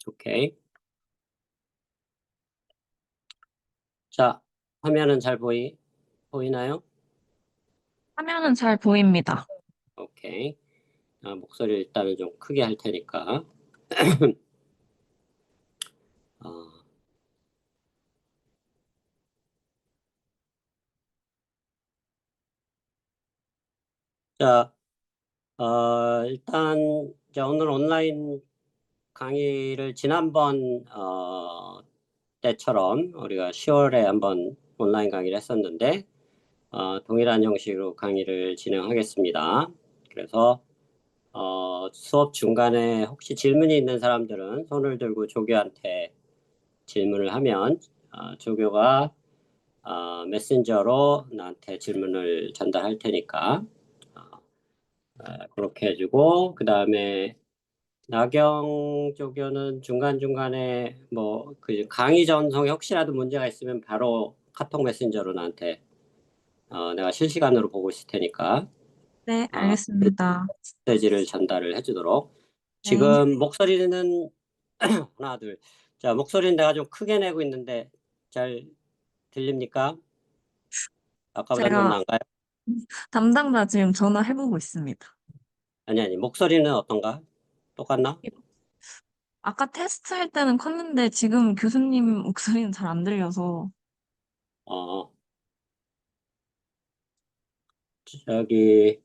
오케이. 자, 화면은 잘 보이나요? 화면은 잘 보입니다. 오케이. 목소리 일단은 좀 크게 할 테니까. 어, 자, 일단 이제 오늘 온라인 강의를 지난번 때처럼 우리가 10월에 한번 온라인 강의를 했었는데 동일한 형식으로 강의를 진행하겠습니다. 그래서 수업 중간에 혹시 질문이 있는 사람들은 손을 들고 조교한테 질문을 하면 조교가 메신저로 나한테 질문을 전달할 테니까 그렇게 해주고 그 다음에 나경 조교는 중간중간에 뭐 그 강의 전송에 혹시라도 문제가 있으면 바로 카톡 메신저로 나한테 내가 실시간으로 보고 있을 테니까 네, 어, 알겠습니다. 메시지를 전달을 해주도록. 네. 지금 목소리는 하나 둘. 자, 목소리는 내가 좀 크게 내고 있는데 잘 들립니까? 아까보다는 좀 제가 나은가요? 담당자 지금 전화해보고 있습니다. 아니 목소리는 어떤가? 똑같나? 아까 테스트 할 때는 컸는데 지금 교수님 목소리는 잘 안 들려서. 어 저기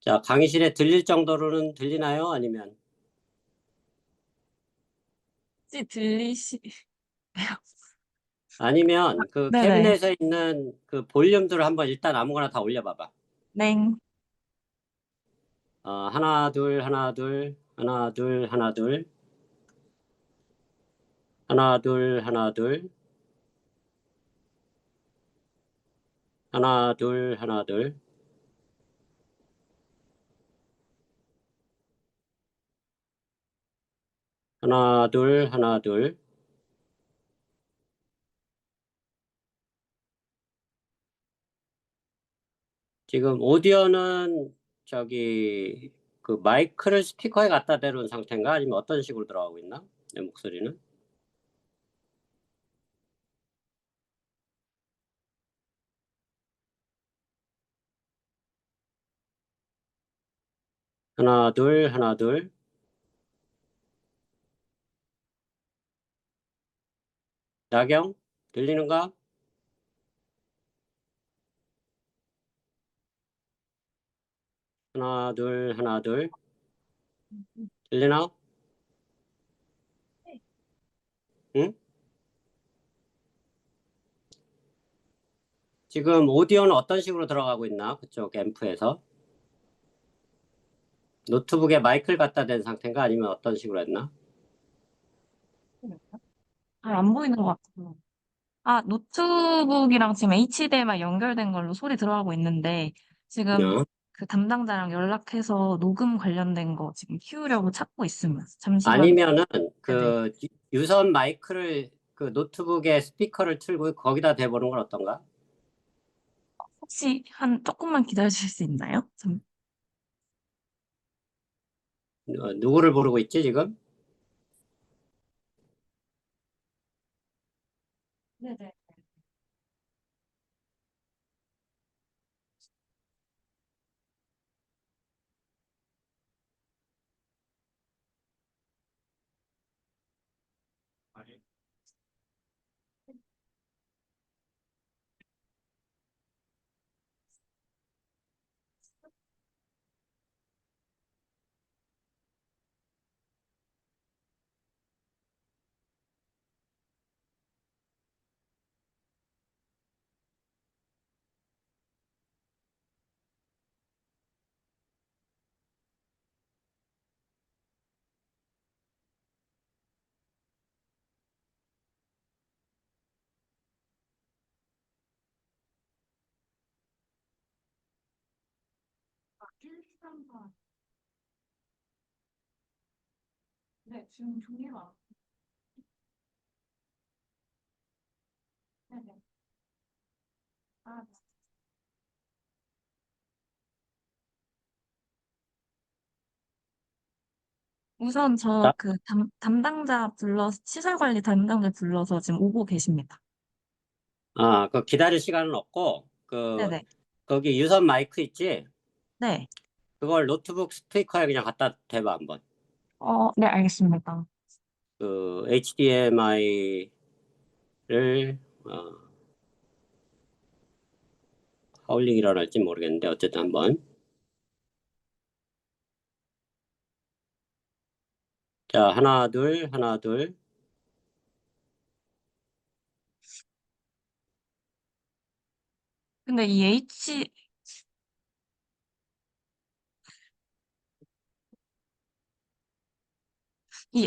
자, 강의실에 들릴 정도로는 들리나요? 아니면 혹시 들리시... 아니면 그 네네. 캐비넷에 있는 그 볼륨들을 한번 일단 아무거나 다 올려봐봐. 네. 하나 둘 하나 둘 하나 둘 하나 둘 하나 둘 하나 둘 하나 둘 하나 둘 하나 둘 하나 둘 지금 오디오는 저기 그 마이크를 스피커에 갖다 대놓은 상태인가? 아니면 어떤 식으로 들어가고 있나? 내 목소리는? 하나 둘 하나 둘 나경 들리는가? 하나 둘 하나 둘 들리나? 응? 지금 오디오는 어떤 식으로 들어가고 있나? 그쪽 앰프에서 노트북에 마이크를 갖다 댄 상태인가? 아니면 어떤 식으로 했나? 잘 안 보이는 것 같아요. 아, 노트북이랑 지금 HDMI 연결된 걸로 소리 들어가고 있는데 지금 어? 그 담당자랑 연락해서 녹음 관련된 거 지금 키우려고 찾고 있습니다. 잠시만. 아니면은 네네. 그 유선 마이크를 그 노트북에 스피커를 틀고 거기다 대보는 건 어떤가? 혹시 한 조금만 기다려 주실 수 있나요? 누구를 부르고 있지 지금? 네네. 아, 1, 3번. 네, 지금 종이가. 네네. 아, 우선 자, 저 그 담당자 불러서, 시설 관리 담당자 불러서 지금 오고 계십니다. 그 기다릴 시간은 없고, 네네. 거기 유선 마이크 있지? 네. 그걸 노트북 스피커에 그냥 갖다 대봐, 한번. 네, 알겠습니다. HDMI를, 하울링 일어날지 모르겠는데, 어쨌든 한번. 자, 하나, 둘, 하나, 둘. 근데 이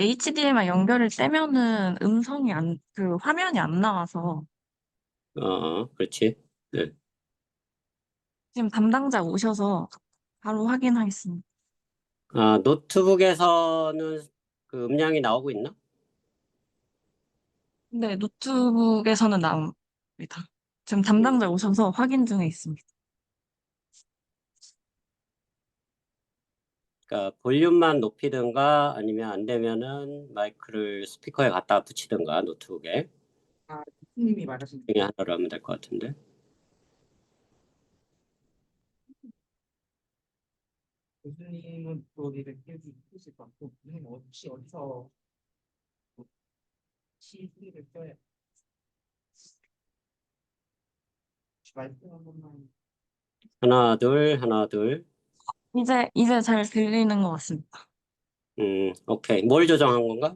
HDMI 연결을 떼면은 그 화면이 안 나와서 그렇지. 네. 지금 담당자 오셔서 바로 확인하겠습니다. 노트북에서는 그 음량이 나오고 있나? 네, 노트북에서는 나옵니다. 지금 음, 담당자 오셔서 확인 중에 있습니다. 그러니까 볼륨만 높이든가 아니면 안 되면은 마이크를 스피커에 갖다 붙이든가 노트북에 교수님이 말하신 중에 하나로 하면 될 것 같은데. 교수님은 또 어디를 계속 있으실 것 같고 교수님 혹시 어디서 시를 써야 혹시 말씀 한 번만 하나, 둘, 하나, 둘. 이제 잘 들리는 것 같습니다. 오케이. 뭘 조정한 건가?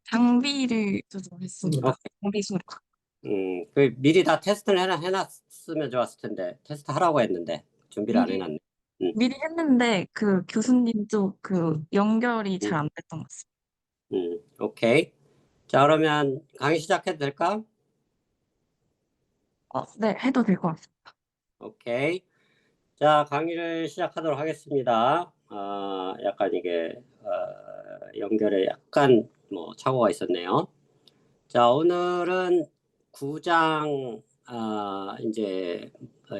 장비를 조정했습니다. 오케이. 장비 소리. 미리 다 테스트를 해놨으면 좋았을 텐데 테스트 하라고 했는데 준비를 안 미리, 해놨네. 음, 미리 했는데 그 교수님 쪽 그 연결이 음, 잘 안 됐던 것 같습니다. 오케이. 자, 그러면 강의 시작해도 될까? 네, 해도 될 것 같습니다. 오케이. 자, 강의를 시작하도록 하겠습니다. 약간 이게 연결에 약간 뭐 착오가 있었네요. 자, 오늘은 9장 이제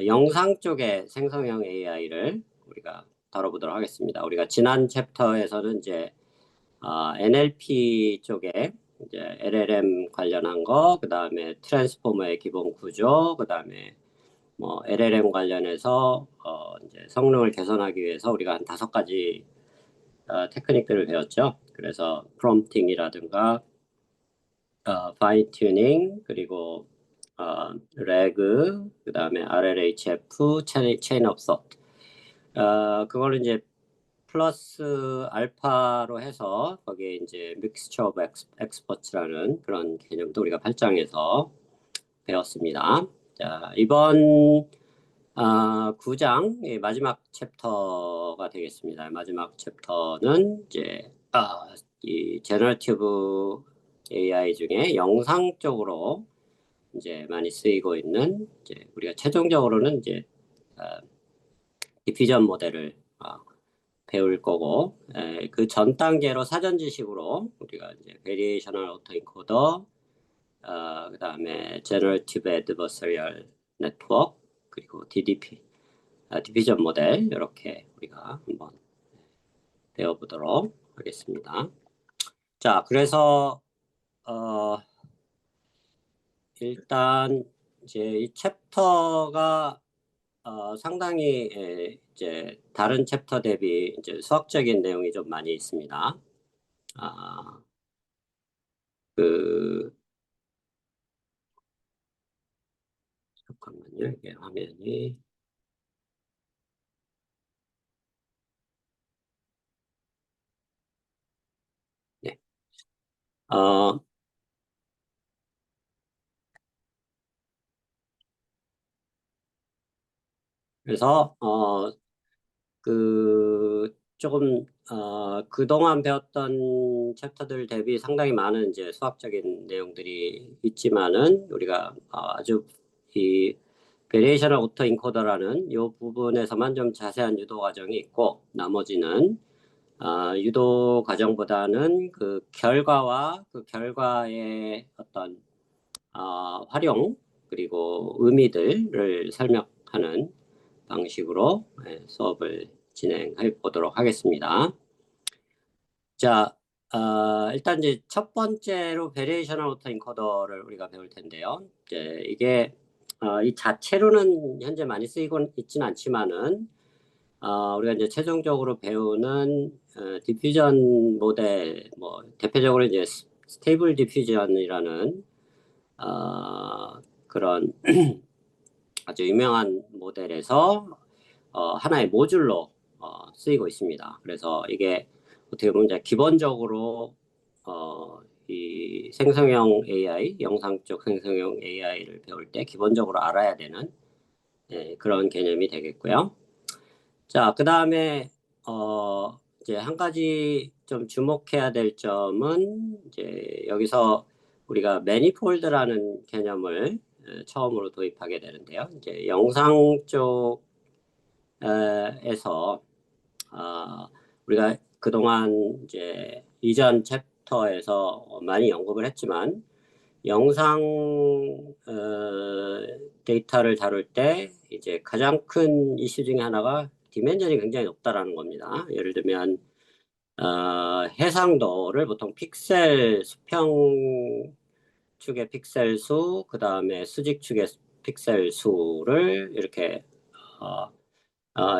영상 쪽의 생성형 AI를 우리가 다뤄보도록 하겠습니다. 우리가 지난 챕터에서는 이제 NLP 쪽에 이제 LLM 관련한 거, 그 다음에 트랜스포머의 기본 구조, 그 다음에 뭐 LLM 관련해서 이제 성능을 개선하기 위해서 우리가 한 5가지 테크닉들을 배웠죠. 그래서 프롬프팅이라든가 파인 튜닝 그리고 레그 그다음에 RLHF 체인 오브 소 그걸 이제 플러스 알파로 해서 거기에 이제 믹스처 오브 엑스퍼츠라는 그런 개념도 우리가 8장에서 배웠습니다. 자, 이번 9장 마지막 챕터가 되겠습니다. 마지막 챕터는 이제 이 제너러티브 AI 중에 영상 쪽으로 이제 많이 쓰이고 있는 이제 우리가 최종적으로는 이제 아, 디퓨전 모델을 배울 거고 그 전 단계로 사전 지식으로 우리가 이제 베리에이셔널 오토 인코더 그다음에 제너러티브 애드버서리얼 네트워크 그리고 DDP 디퓨전 모델 이렇게 우리가 한번 배워보도록 하겠습니다. 자, 그래서 어, 일단 이제 이 챕터가 상당히 이제 다른 챕터 대비 이제 수학적인 내용이 좀 많이 있습니다. 아, 그 잠깐만요. 이게 화면이 네. 어, 그래서 조금 그동안 배웠던 챕터들 대비 상당히 많은 이제 수학적인 내용들이 있지만은 우리가 아주 이 베리에이셔널 오토 인코더라는 이 부분에서만 좀 자세한 유도 과정이 있고 나머지는 유도 과정보다는 그 결과와 그 결과의 어떤 활용 그리고 의미들을 설명하는 방식으로 수업을 진행해 보도록 하겠습니다. 자, 일단 이제 첫 번째로 베리에이셔널 오토인코더를 우리가 배울 텐데요. 이제 이게 이 자체로는 현재 많이 쓰이고 있지는 않지만은 우리가 이제 최종적으로 배우는 디퓨전 모델, 뭐 대표적으로 이제 스테이블 디퓨전이라는 그런 아주 유명한 모델에서 하나의 모듈로 쓰이고 있습니다. 그래서 이게 어떻게 보면 이제 기본적으로 이 생성형 AI, 영상 쪽 생성형 AI를 배울 때 기본적으로 알아야 되는 그런 개념이 되겠고요. 자, 그 다음에 이제 한 가지 좀 주목해야 될 점은 이제 여기서 우리가 매니폴드라는 개념을 처음으로 도입하게 되는데요. 이제 영상 쪽에서 우리가 그동안 이제 이전 챕터에서 많이 언급을 했지만 영상 데이터를 다룰 때 이제 가장 큰 이슈 중에 하나가 디멘전이 굉장히 높다라는 겁니다. 예를 들면 해상도를 보통 픽셀 수평 축의 픽셀 수, 그 다음에 수직 축의 픽셀 수를 이렇게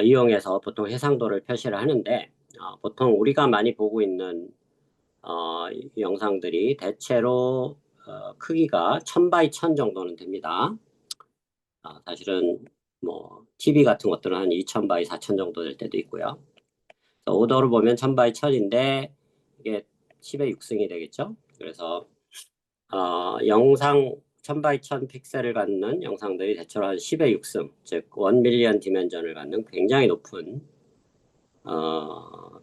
이용해서 보통 해상도를 표시를 하는데 보통 우리가 많이 보고 있는 영상들이 대체로 크기가 1000 x 1000 정도는 됩니다. 사실은 뭐 TV 같은 것들은 한 2000 x 4000 정도 될 때도 있고요. 오더로 보면 1000 x 1000인데 이게 10의 6승이 되겠죠. 그래서 영상 1000 x 1000 픽셀을 갖는 영상들이 대체로 한 10의 6승, 즉 1밀리언 디멘전을 갖는 굉장히 높은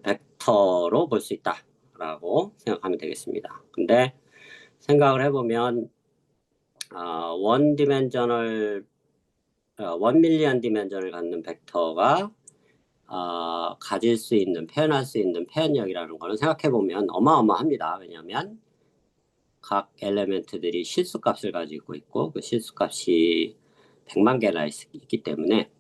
벡터로 볼 수 있다라고 생각하면 되겠습니다. 근데 생각을 해보면 원 디멘전을 1밀리언 디멘전을 갖는 벡터가 가질 수 있는, 표현할 수 있는 표현력이라는 거는 생각해보면 어마어마합니다. 왜냐하면 각 엘레멘트들이 실수값을 가지고 있고 그 실수값이 100만 개나 있기 때문에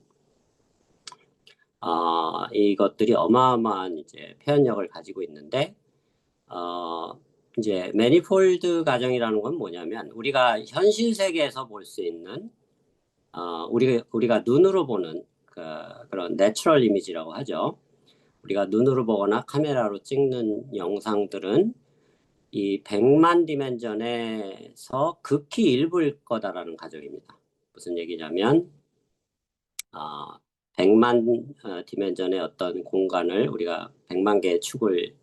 이것들이 어마어마한 이제 표현력을 가지고 있는데 이제 매니폴드 가정이라는 건 뭐냐면 우리가 현실 세계에서 볼 수 있는 우리가 눈으로 보는 그런 내추럴 이미지라고 하죠. 우리가 눈으로 보거나 카메라로 찍는 영상들은 이 100만 디멘전에서 극히 일부일 거다라는 가정입니다. 무슨 얘기냐면 100만 디멘전의 어떤 공간을 우리가 100만 개의 축을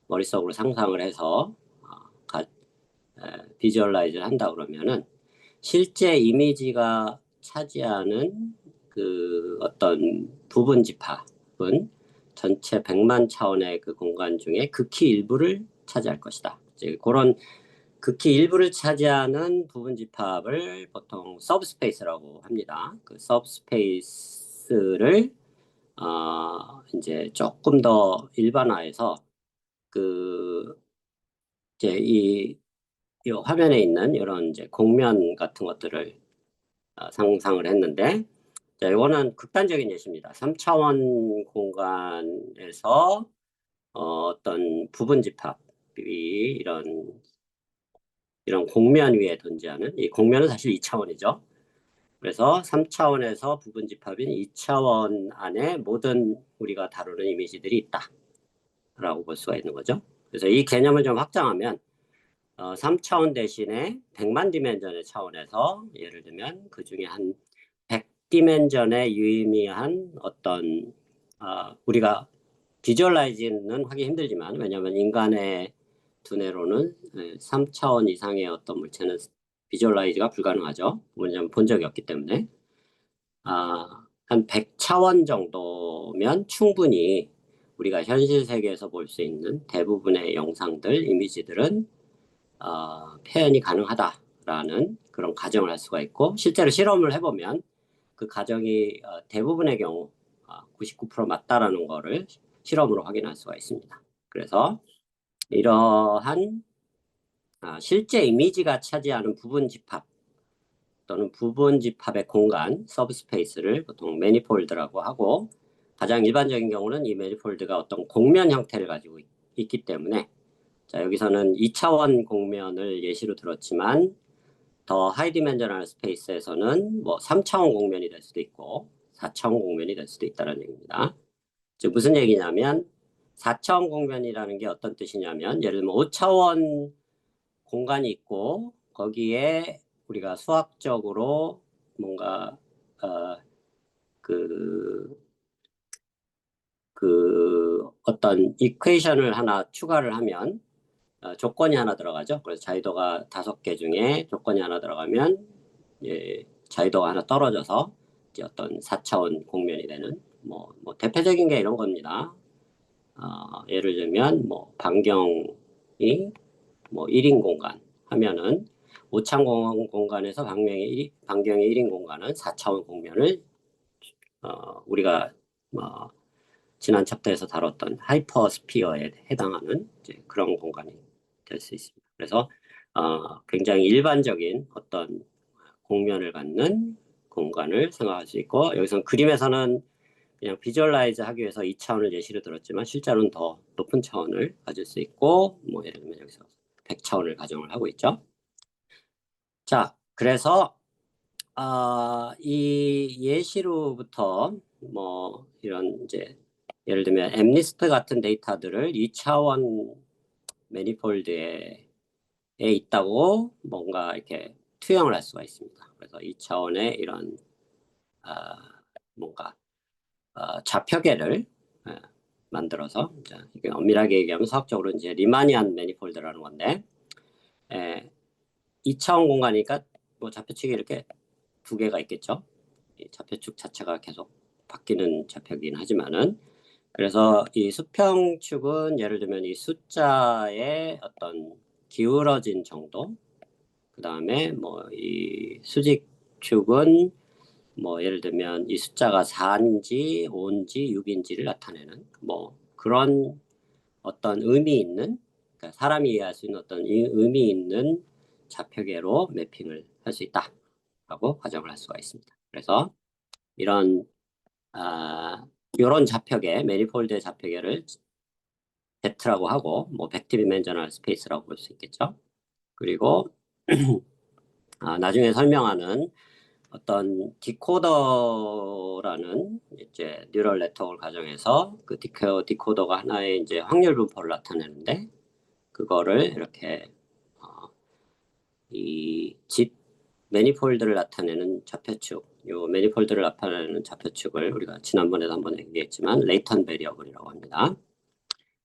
머릿속으로 상상을 해서 비주얼라이즈를 한다 그러면은 실제 이미지가 차지하는 그 어떤 부분 집합은 전체 100만 차원의 그 공간 중에 극히 일부를 차지할 것이다. 이제 그런 극히 일부를 차지하는 부분 집합을 보통 서브스페이스라고 합니다. 그 서브스페이스를 이제 조금 더 일반화해서 그 이제 이 화면에 있는 이런 이제 공면 같은 것들을 상상을 했는데, 자, 이거는 극단적인 예시입니다. 3차원 공간에서 어떤 부분 집합이 이런 공면 위에 존재하는, 이 공면은 사실 2차원이죠. 그래서 3차원에서 부분 집합인 2차원 안에 모든 우리가 다루는 이미지들이 있다라고 볼 수가 있는 거죠. 그래서 이 개념을 좀 확장하면 3차원 대신에 100만 디멘전의 차원에서 예를 들면 그 중에 한 100디멘전의 유의미한 어떤 우리가 비주얼라이즈는 하기 힘들지만 왜냐하면 인간의 두뇌로는 3차원 이상의 어떤 물체는 비주얼라이즈가 불가능하죠. 왜냐하면 본 적이 없기 때문에 한 100차원 정도면 충분히 우리가 현실 세계에서 볼 수 있는 대부분의 영상들, 이미지들은 표현이 가능하다라는 그런 가정을 할 수가 있고 실제로 실험을 해보면 그 가정이 대부분의 경우 99% 맞다라는 거를 실험으로 확인할 수가 있습니다. 그래서 이러한 실제 이미지가 차지하는 부분 집합 또는 부분 집합의 공간, 서브스페이스를 보통 매니폴드라고 하고 가장 일반적인 경우는 이 매니폴드가 어떤 공면 형태를 가지고 있기 때문에 자, 여기서는 2차원 공면을 예시로 들었지만 더 하이 디멘저널 스페이스에서는 뭐 3차원 공면이 될 수도 있고 4차원 공면이 될 수도 있다는 얘기입니다. 즉 무슨 얘기냐면 4차원 공면이라는 게 어떤 뜻이냐면 예를 들면 5차원 공간이 있고 거기에 우리가 수학적으로 뭔가 그 어떤 이퀘이션을 하나 추가를 하면 조건이 하나 들어가죠. 그래서 자유도가 5개 중에 조건이 하나 들어가면 자유도가 하나 떨어져서 이제 어떤 4차원 공면이 되는 뭐 대표적인 게 이런 겁니다. 예를 들면 뭐 반경이 뭐 1인 공간 하면은 5차원 공간에서 반경이 1인 공간은 4차원 공면을 우리가 지난 챕터에서 다뤘던 하이퍼스피어에 해당하는 이제 그런 공간이 될 수 있습니다. 그래서 굉장히 일반적인 어떤 공면을 갖는 공간을 생각할 수 있고 여기서 그림에서는 그냥 비주얼라이즈 하기 위해서 2차원을 예시로 들었지만 실제로는 더 높은 차원을 가질 수 있고 뭐 예를 들면 여기서 100차원을 가정을 하고 있죠. 자, 그래서 이 예시로부터 뭐 이런 이제 예를 들면 엠니스트 같은 데이터들을 2차원 매니폴드에 있다고 뭔가 이렇게 투영을 할 수가 있습니다. 그래서 2차원의 이런 뭔가 좌표계를 만들어서 이게 엄밀하게 얘기하면 수학적으로 이제 리마니안 매니폴드라는 건데 2차원 공간이니까 뭐 좌표축이 이렇게 2개가 있겠죠. 이 좌표축 자체가 계속 바뀌는 좌표이긴 하지만은 그래서 이 수평축은 예를 들면 이 숫자의 어떤 기울어진 정도, 그 다음에 뭐 이 수직축은 뭐 예를 들면 이 숫자가 4인지 5인지 6인지를 나타내는 뭐 그런 어떤 의미 있는 그러니까 사람이 이해할 수 있는 어떤 의미 있는 좌표계로 매핑을 할 수 있다라고 가정을 할 수가 있습니다. 그래서 이런 이런 좌표계 매니폴드의 좌표계를 Z라고 하고 뭐 백디멘저널 스페이스라고 볼 수 있겠죠. 그리고 나중에 설명하는 어떤 디코더라는 이제 뉴럴 네트워크를 가정해서 그 디코더가 하나의 이제 확률 분포를 나타내는데 그거를 이렇게 이 매니폴드를 나타내는 좌표축, 요 매니폴드를 나타내는 좌표축을 우리가 지난번에도 한번 얘기했지만 레이턴 베리어블이라고 합니다.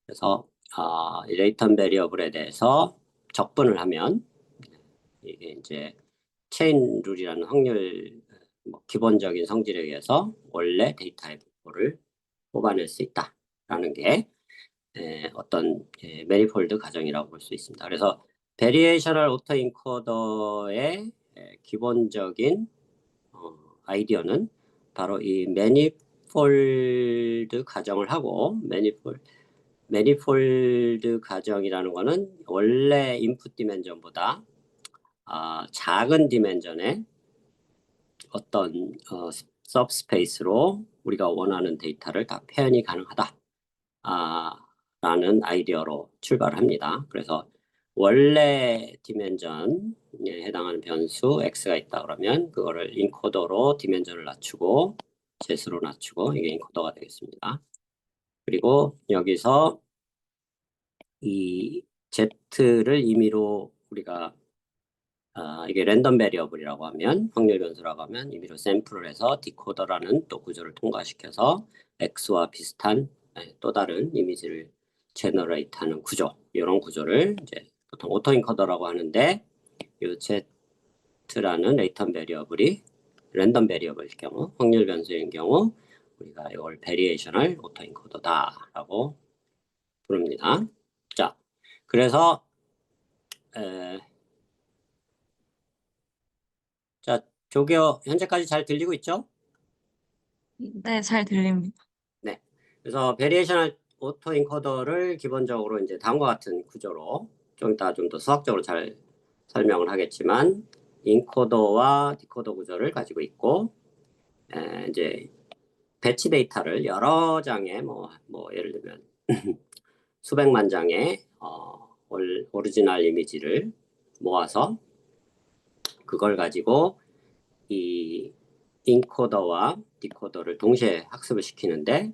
그래서 이 레이턴 베리어블에 대해서 적분을 하면 이게 이제 체인 룰이라는 확률 뭐 기본적인 성질에 의해서 원래 데이터의 분포를 뽑아낼 수 있다라는 게 어떤 매니폴드 가정이라고 볼 수 있습니다. 그래서 베리에이셔널 오토 인코더의 기본적인 아이디어는 바로 이 매니폴드 가정을 하고 매니폴드 가정이라는 거는 원래 인풋 디멘전보다 작은 디멘전의 어떤 서브스페이스로 우리가 원하는 데이터를 다 표현이 가능하다. 라는 아이디어로 출발합니다. 그래서 원래 디멘전에 해당하는 변수 x가 있다 그러면 그거를 인코더로 디멘전을 낮추고 z로 낮추고 이게 인코더가 되겠습니다. 그리고 여기서 이 z를 임의로 우리가 이게 랜덤 베리어블이라고 하면 확률 변수라고 하면 임의로 샘플을 해서 디코더라는 또 구조를 통과시켜서 x와 비슷한 또 다른 이미지를 제너레이트하는 구조 이런 구조를 이제 보통 오토인코더라고 하는데 이 z라는 레이턴 베리어블이 랜덤 베리어블일 경우 확률 변수인 경우 우리가 이걸 베리에이셔널 오토인코더다라고 부릅니다. 자, 그래서 자, 조교 현재까지 잘 들리고 있죠? 네, 잘 들립니다. 네. 그래서 베리에이셔널 오토 인코더를 기본적으로 이제 다음과 같은 구조로 좀 이따 좀 더 수학적으로 잘 설명을 하겠지만 인코더와 디코더 구조를 가지고 있고 이제 배치 데이터를 여러 장의 뭐 예를 들면 수백만 장의 오리지널 이미지를 모아서 그걸 가지고 이 인코더와 디코더를 동시에 학습을 시키는데,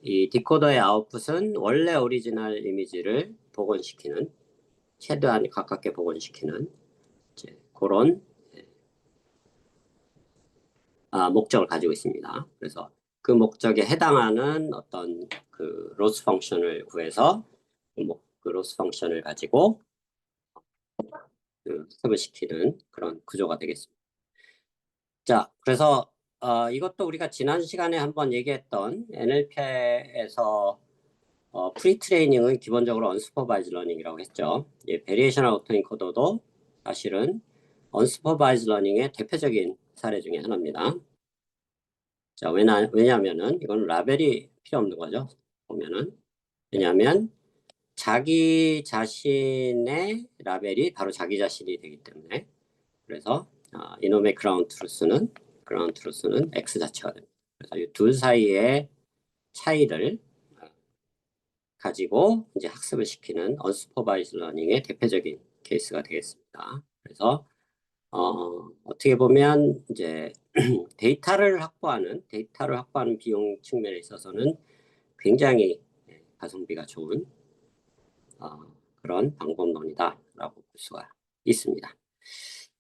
이 디코더의 아웃풋은 원래 오리지널 이미지를 복원시키는, 최대한 가깝게 복원시키는 이제 그런 목적을 가지고 있습니다. 그래서 그 목적에 해당하는 어떤 그 로스 펑션을 구해서 그 로스 펑션을 가지고 학습을 시키는 그런 구조가 되겠습니다. 자, 그래서 이것도 우리가 지난 시간에 한번 얘기했던 NLP에서 프리 트레이닝은 기본적으로 언슈퍼바이즈 러닝이라고 했죠. 베리에이셔널 오토인코더도 사실은 언슈퍼바이즈 러닝의 대표적인 사례 중에 하나입니다. 자, 왜냐하면은 이건 라벨이 필요 없는 거죠. 보면은. 왜냐하면 자기 자신의 라벨이 바로 자기 자신이 되기 때문에. 그래서 이놈의 그라운드 트루스는 X 자체가 됩니다. 그래서 이 둘 사이의 차이를 가지고 이제 학습을 시키는 언슈퍼바이즈 러닝의 대표적인 케이스가 되겠습니다. 그래서 어떻게 보면 이제 데이터를 확보하는 비용 측면에 있어서는 굉장히 가성비가 좋은 그런 방법론이다라고 볼 수가 있습니다.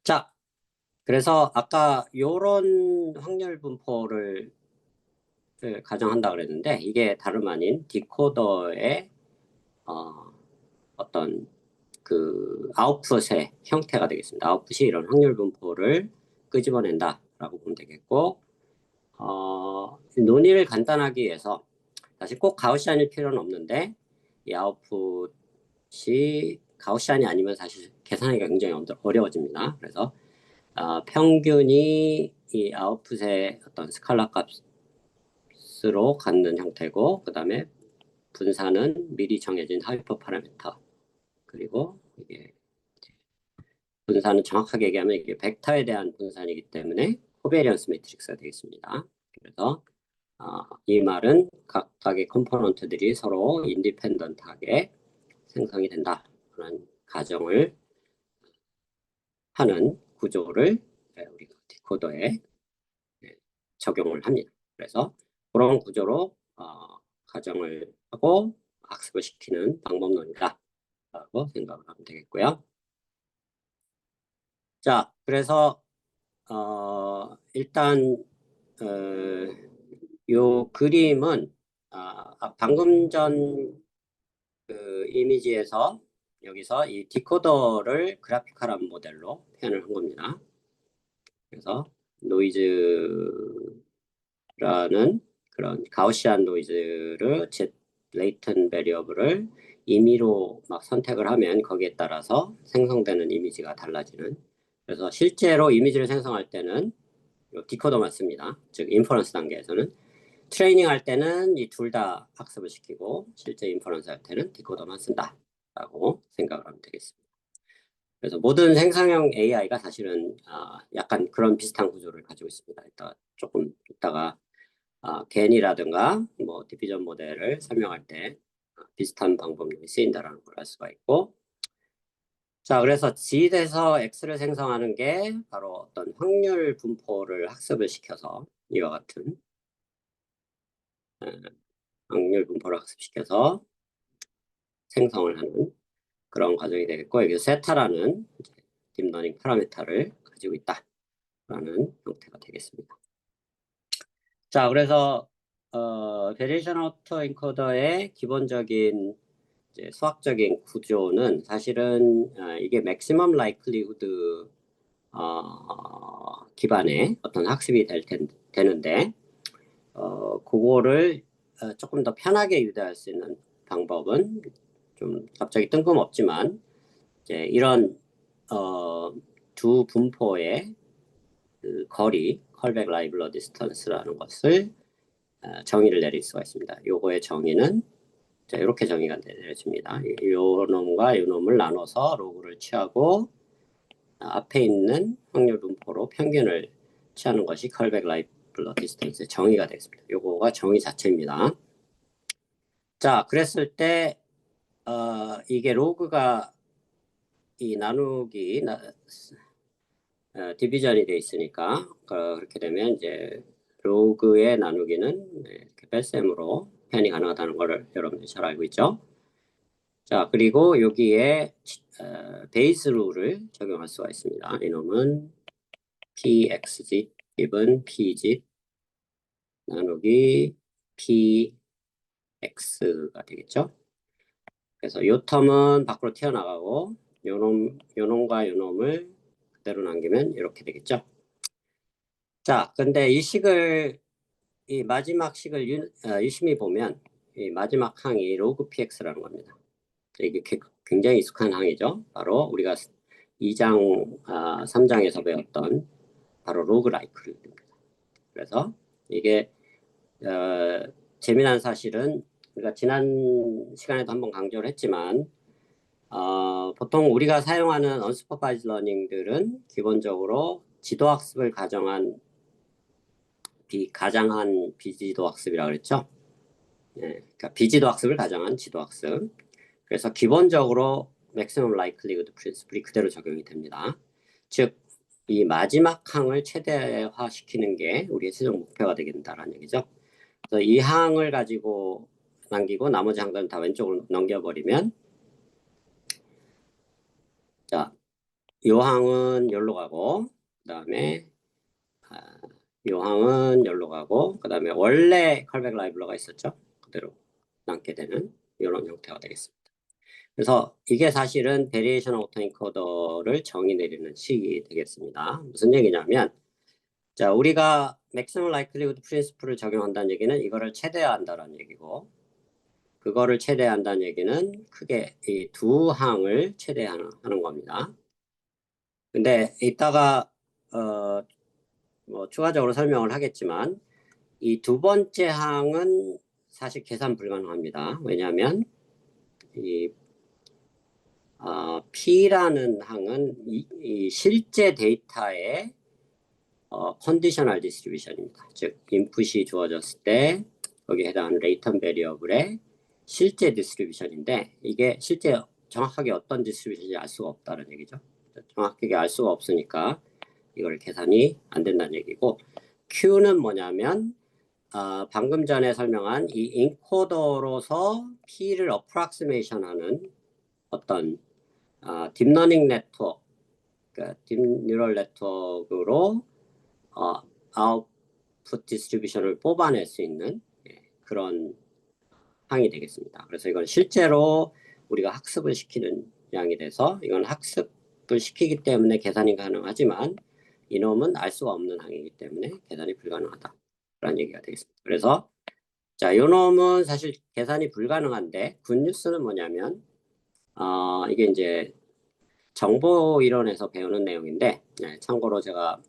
자, 그래서 아까 요런 확률 분포를 가정한다 그랬는데, 이게 다름 아닌 디코더의 어떤 그 아웃풋의 형태가 되겠습니다. 아웃풋이 이런 확률 분포를 끄집어낸다라고 보면 되겠고, 논의를 간단하기 위해서 사실 꼭 가우시안일 필요는 없는데, 이 아웃풋이 가우시안이 아니면 사실 계산하기가 굉장히 어려워집니다. 그래서 평균이 이 아웃풋의 어떤 스칼라 값으로 갖는 형태고, 그 다음에 분산은 미리 정해진 하이퍼 파라미터, 그리고 이게 분산은 정확하게 얘기하면 이게 벡터에 대한 분산이기 때문에 코베리언스 매트릭스가 되겠습니다. 그래서 이 말은 각각의 컴포넌트들이 서로 인디펜던트하게 생성이 된다, 그런 가정을 하는 구조를 우리가 디코더에 적용을 합니다. 그래서 그런 구조로 가정을 하고 학습을 시키는 방법론이다 라고 생각을 하면 되겠고요. 자, 그래서 일단 요 그림은 방금 전 그 이미지에서 여기서 이 디코더를 그래픽화한 모델로 표현을 한 겁니다. 그래서 노이즈라는 그런 가우시안 노이즈를 레이튼 베리어블을 임의로 막 선택을 하면 거기에 따라서 생성되는 이미지가 달라지는, 그래서 실제로 이미지를 생성할 때는 디코더만 씁니다. 즉 인퍼런스 단계에서는. 트레이닝 할 때는 이 둘 다 학습을 시키고 실제 인퍼런스 할 때는 디코더만 쓴다라고 생각을 하면 되겠습니다. 그래서 모든 생성형 AI가 사실은 약간 그런 비슷한 구조를 가지고 있습니다. 조금 이따가 겐이라든가 뭐 디피전 모델을 설명할 때 비슷한 방법론이 쓰인다라는 걸 알 수가 있고, 자, 그래서 G에서 X를 생성하는 게 바로 어떤 확률 분포를 학습을 시켜서 이와 같은 확률 분포를 학습시켜서 생성을 하는 그런 과정이 되겠고, 여기 세타라는 딥러닝 파라미터를 가지고 있다라는 형태가 되겠습니다. 자, 그래서 베리에이션 오토 엔코더의 기본적인 이제 수학적인 구조는 사실은 이게 맥시멈 라이클리후드 기반의 어떤 학습이 되는데, 그거를 조금 더 편하게 유도할 수 있는 방법은 좀 갑자기 뜬금없지만 이제 이런 두 분포의 그 거리, 컬백 라이블러 디스턴스라는 것을 정의를 내릴 수가 있습니다. 요거의 정의는 자, 이렇게 정의가 내려집니다. 요 놈과 요 놈을 나눠서 로그를 취하고 앞에 있는 확률 분포로 평균을 취하는 것이 컬백 라이블러 디스턴스의 정의가 되겠습니다. 요거가 정의 자체입니다. 자, 그랬을 때 이게 로그가 이 나누기 디비전이 돼 있으니까 그렇게 되면 이제 로그의 나누기는 이렇게 뺄셈으로 표현이 가능하다는 것을 여러분들이 잘 알고 있죠. 자, 그리고 여기에 베이스 룰을 적용할 수가 있습니다. 이놈은 px집 기분 p집 나누기 px가 되겠죠. 그래서 이 텀은 밖으로 튀어나가고 요놈과 요놈을 그대로 남기면 이렇게 되겠죠. 자, 근데 이 마지막 식을 유심히 보면 이 마지막 항이 로그 px라는 겁니다. 이게 굉장히 익숙한 항이죠. 바로 우리가 2장, 3장에서 배웠던 바로 로그라이크입니다. 그래서 이게 재미난 사실은 우리가 지난 시간에도 한번 강조를 했지만 보통 우리가 사용하는 unsupervised learning들은 기본적으로 지도학습을 가정한 비지도학습이라고 그랬죠. 그러니까 비지도학습을 가정한 지도학습. 그래서 기본적으로 maximum likelihood principle이 그대로 적용이 됩니다. 즉, 이 마지막 항을 최대화시키는 게 우리의 최종 목표가 되겠다라는 얘기죠. 그래서 이 항을 가지고 남기고 나머지 항들은 다 왼쪽으로 넘겨버리면 자, 요 항은 여기로 가고 그다음에 요 항은 여기로 가고 그다음에 원래 컬백 라이블러가 있었죠. 그대로 남게 되는 이런 형태가 되겠습니다. 그래서 이게 사실은 베리에이션 오토인코더를 정의 내리는 식이 되겠습니다. 무슨 얘기냐면 자, 우리가 maximum likelihood principle을 적용한다는 얘기는 이거를 최대화한다는 얘기고 그거를 최대화한다는 얘기는 크게 이 두 항을 최대화하는 겁니다. 근데 이따가 뭐 추가적으로 설명을 하겠지만 이 두 번째 항은 사실 계산 불가능합니다. 왜냐하면 이 P라는 항은 이 실제 데이터의 컨디셔널 디스트리뷰션입니다. 즉 인풋이 주어졌을 때 거기에 해당하는 레이턴 베리어블의 실제 디스트리뷰션인데 이게 실제 정확하게 어떤 디스트리뷰션인지 알 수가 없다는 얘기죠. 정확하게 알 수가 없으니까 이걸 계산이 안 된다는 얘기고 Q는 뭐냐면 방금 전에 설명한 이 인코더로서 P를 어프락시메이션하는 어떤 딥러닝 네트워크, 그러니까 딥 뉴럴 네트워크로 아웃풋 디스트리뷰션을 뽑아낼 수 있는 그런 항이 되겠습니다. 그래서 이건 실제로 우리가 학습을 시키는 양이 돼서 이건 학습을 시키기 때문에 계산이 가능하지만 이놈은 알 수가 없는 항이기 때문에 계산이 불가능하다라는 얘기가 되겠습니다. 그래서 자, 이놈은 사실 계산이 불가능한데 굿뉴스는 뭐냐면 이게 이제 정보 이론에서 배우는 내용인데 참고로 제가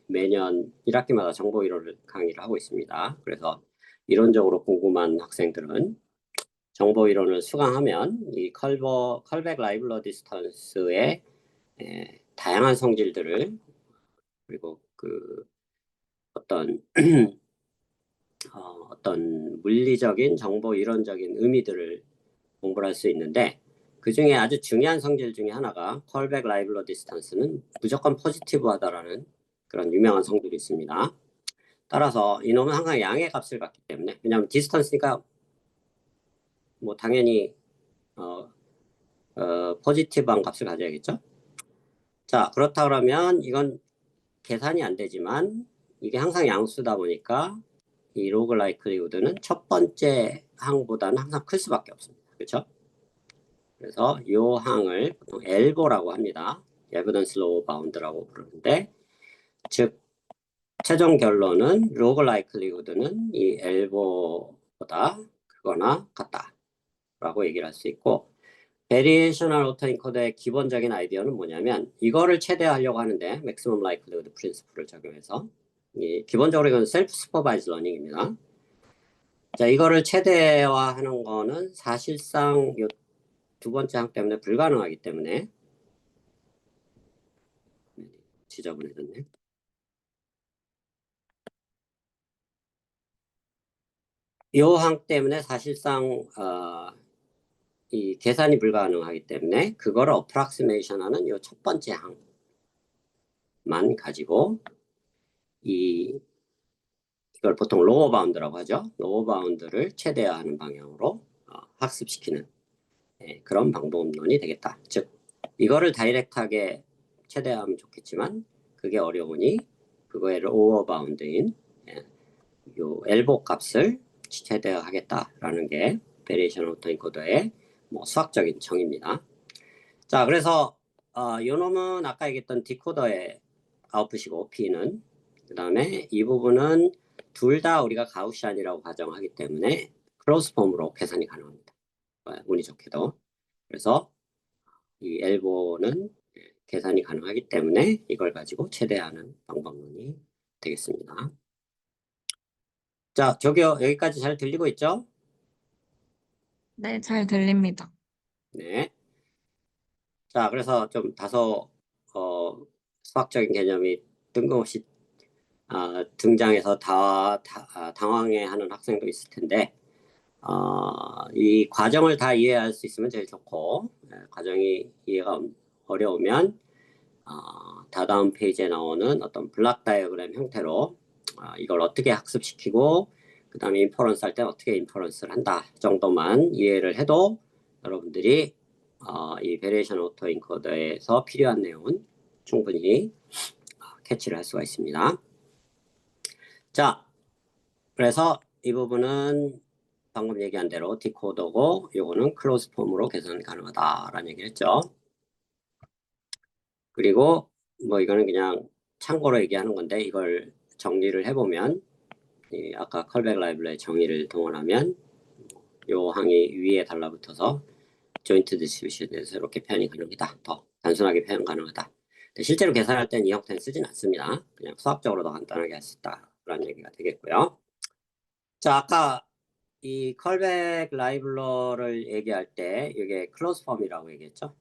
매년 1학기마다 정보 이론을 강의를 하고 있습니다. 그래서 이론적으로 궁금한 학생들은 정보 이론을 수강하면 이 컬백 라이블러 디스턴스의 다양한 성질들을 그리고 그 어떤 어떤 물리적인 정보 이론적인 의미들을 공부를 할 수 있는데 그 중에 아주 중요한 성질 중에 하나가 컬백 라이블러 디스턴스는 무조건 포지티브하다라는 그런 유명한 성질이 있습니다. 따라서 이놈은 항상 양의 값을 갖기 때문에 왜냐하면 디스턴스니까 뭐 당연히 포지티브한 값을 가져야겠죠. 자, 그렇다 그러면 이건 계산이 안 되지만 이게 항상 양수다 보니까 이 로그 라이클리후드는 첫 번째 항보다는 항상 클 수밖에 없습니다. 그렇죠? 그래서 이 항을 보통 엘보라고 합니다. 에비던스 로우 바운드라고 부르는데 즉 최종 결론은 로그 라이클리후드는 이 엘보보다 크거나 같다라고 얘기를 할 수 있고 베리에이셔널 오토인코더의 기본적인 아이디어는 뭐냐면 이거를 최대화하려고 하는데 맥시멈 라이클리후드 프린시플을 적용해서 기본적으로 이건 셀프 슈퍼바이즈 러닝입니다. 자, 이거를 최대화하는 거는 사실상 이 두 번째 항 때문에 불가능하기 때문에 지저분해졌네. 이 항 때문에 사실상 이 계산이 불가능하기 때문에 그거를 어프락시메이션하는 이 첫 번째 항만 가지고 이걸 보통 로어 바운드라고 하죠. 로어 바운드를 최대화하는 방향으로 학습시키는 그런 방법론이 되겠다. 즉 이거를 다이렉트하게 최대화하면 좋겠지만 그게 어려우니 그거의 로어 바운드인 요 엘보 값을 최대화하겠다라는 게 베리에이션 오토엔코더의 뭐 수학적인 정의입니다. 자, 그래서 요 놈은 아까 얘기했던 디코더의 아웃풋이고 P는 그 다음에 이 부분은 둘 다 우리가 가우시안이라고 가정하기 때문에 클로즈 폼으로 계산이 가능합니다. 운이 좋게도. 그래서 이 엘보는 계산이 가능하기 때문에 이걸 가지고 최대화하는 방법론이 되겠습니다. 자, 저기요, 여기까지 잘 들리고 있죠? 네, 잘 들립니다. 네. 자, 그래서 좀 다소 수학적인 개념이 뜬금없이 등장해서 당황해하는 학생도 있을 텐데 이 과정을 다 이해할 수 있으면 제일 좋고 과정이 이해가 어려우면 다다음 페이지에 나오는 어떤 블락 다이어그램 형태로 이걸 어떻게 학습시키고 그 다음에 인퍼런스 할 때 어떻게 인퍼런스를 한다 정도만 이해를 해도 여러분들이 이 베리에이션 오토 인코더에서 필요한 내용은 충분히 캐치를 할 수가 있습니다. 자, 그래서 이 부분은 방금 얘기한 대로 디코더고 요거는 클로즈 폼으로 계산 가능하다라는 얘기를 했죠. 그리고 뭐 이거는 그냥 참고로 얘기하는 건데 이걸 정리를 해보면 아까 컬백 라이브러리 정의를 동원하면 요 항이 위에 달라붙어서 조인트 디스트리뷰션에서 이렇게 표현이 가능하다. 더 단순하게 표현 가능하다. 근데 실제로 계산할 때는 이 형태는 쓰진 않습니다. 그냥 수학적으로 더 간단하게 할 수 있다라는 얘기가 되겠고요. 자, 아까 이 컬백 라이블러를 얘기할 때 이게 클로즈 폼이라고 얘기했죠.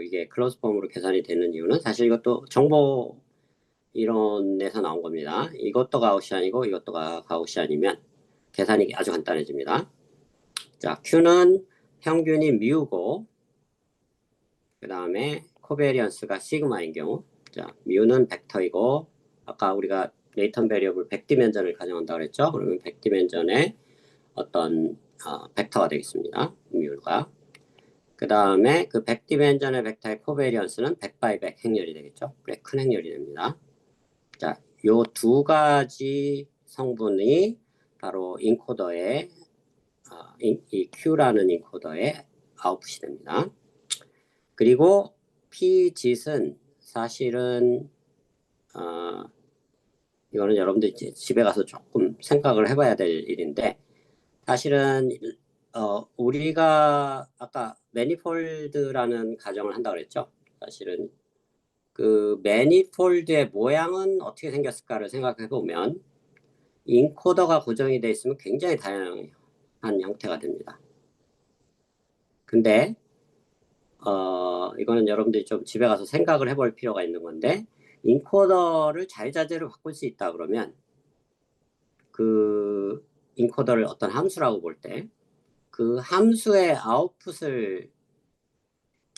이게 클로즈 폼으로 계산이 되는 이유는 사실 이것도 정보 이론에서 나온 겁니다. 이것도 가우시안이고 이것도 가우시안이면 계산이 아주 간단해집니다. 자, Q는 평균이 뮤고 그 다음에 코베리언스가 시그마인 경우 자, 뮤는 벡터이고 아까 우리가 레이턴 베리어블 100디멘전을 가정한다고 그랬죠. 그러면 100디멘전의 어떤 벡터가 되겠습니다. 뮤가. 그 다음에 그 100디멘전의 벡터의 코베리언스는 100×100 행렬이 되겠죠. 그래, 큰 행렬이 됩니다. 자, 요 두 가지 성분이 바로 인코더의 이 Q라는 인코더의 아웃풋이 됩니다. 그리고 P짓은 사실은 이거는 여러분들 이제 집에 가서 조금 생각을 해봐야 될 일인데 사실은 우리가 아까 매니폴드라는 가정을 한다고 그랬죠. 사실은 그 매니폴드의 모양은 어떻게 생겼을까를 생각해 보면 인코더가 고정이 되어 있으면 굉장히 다양한 형태가 됩니다. 근데 이거는 여러분들이 좀 집에 가서 생각을 해볼 필요가 있는 건데 인코더를 자유자재로 바꿀 수 있다 그러면 그 인코더를 어떤 함수라고 볼 때 그 함수의 아웃풋을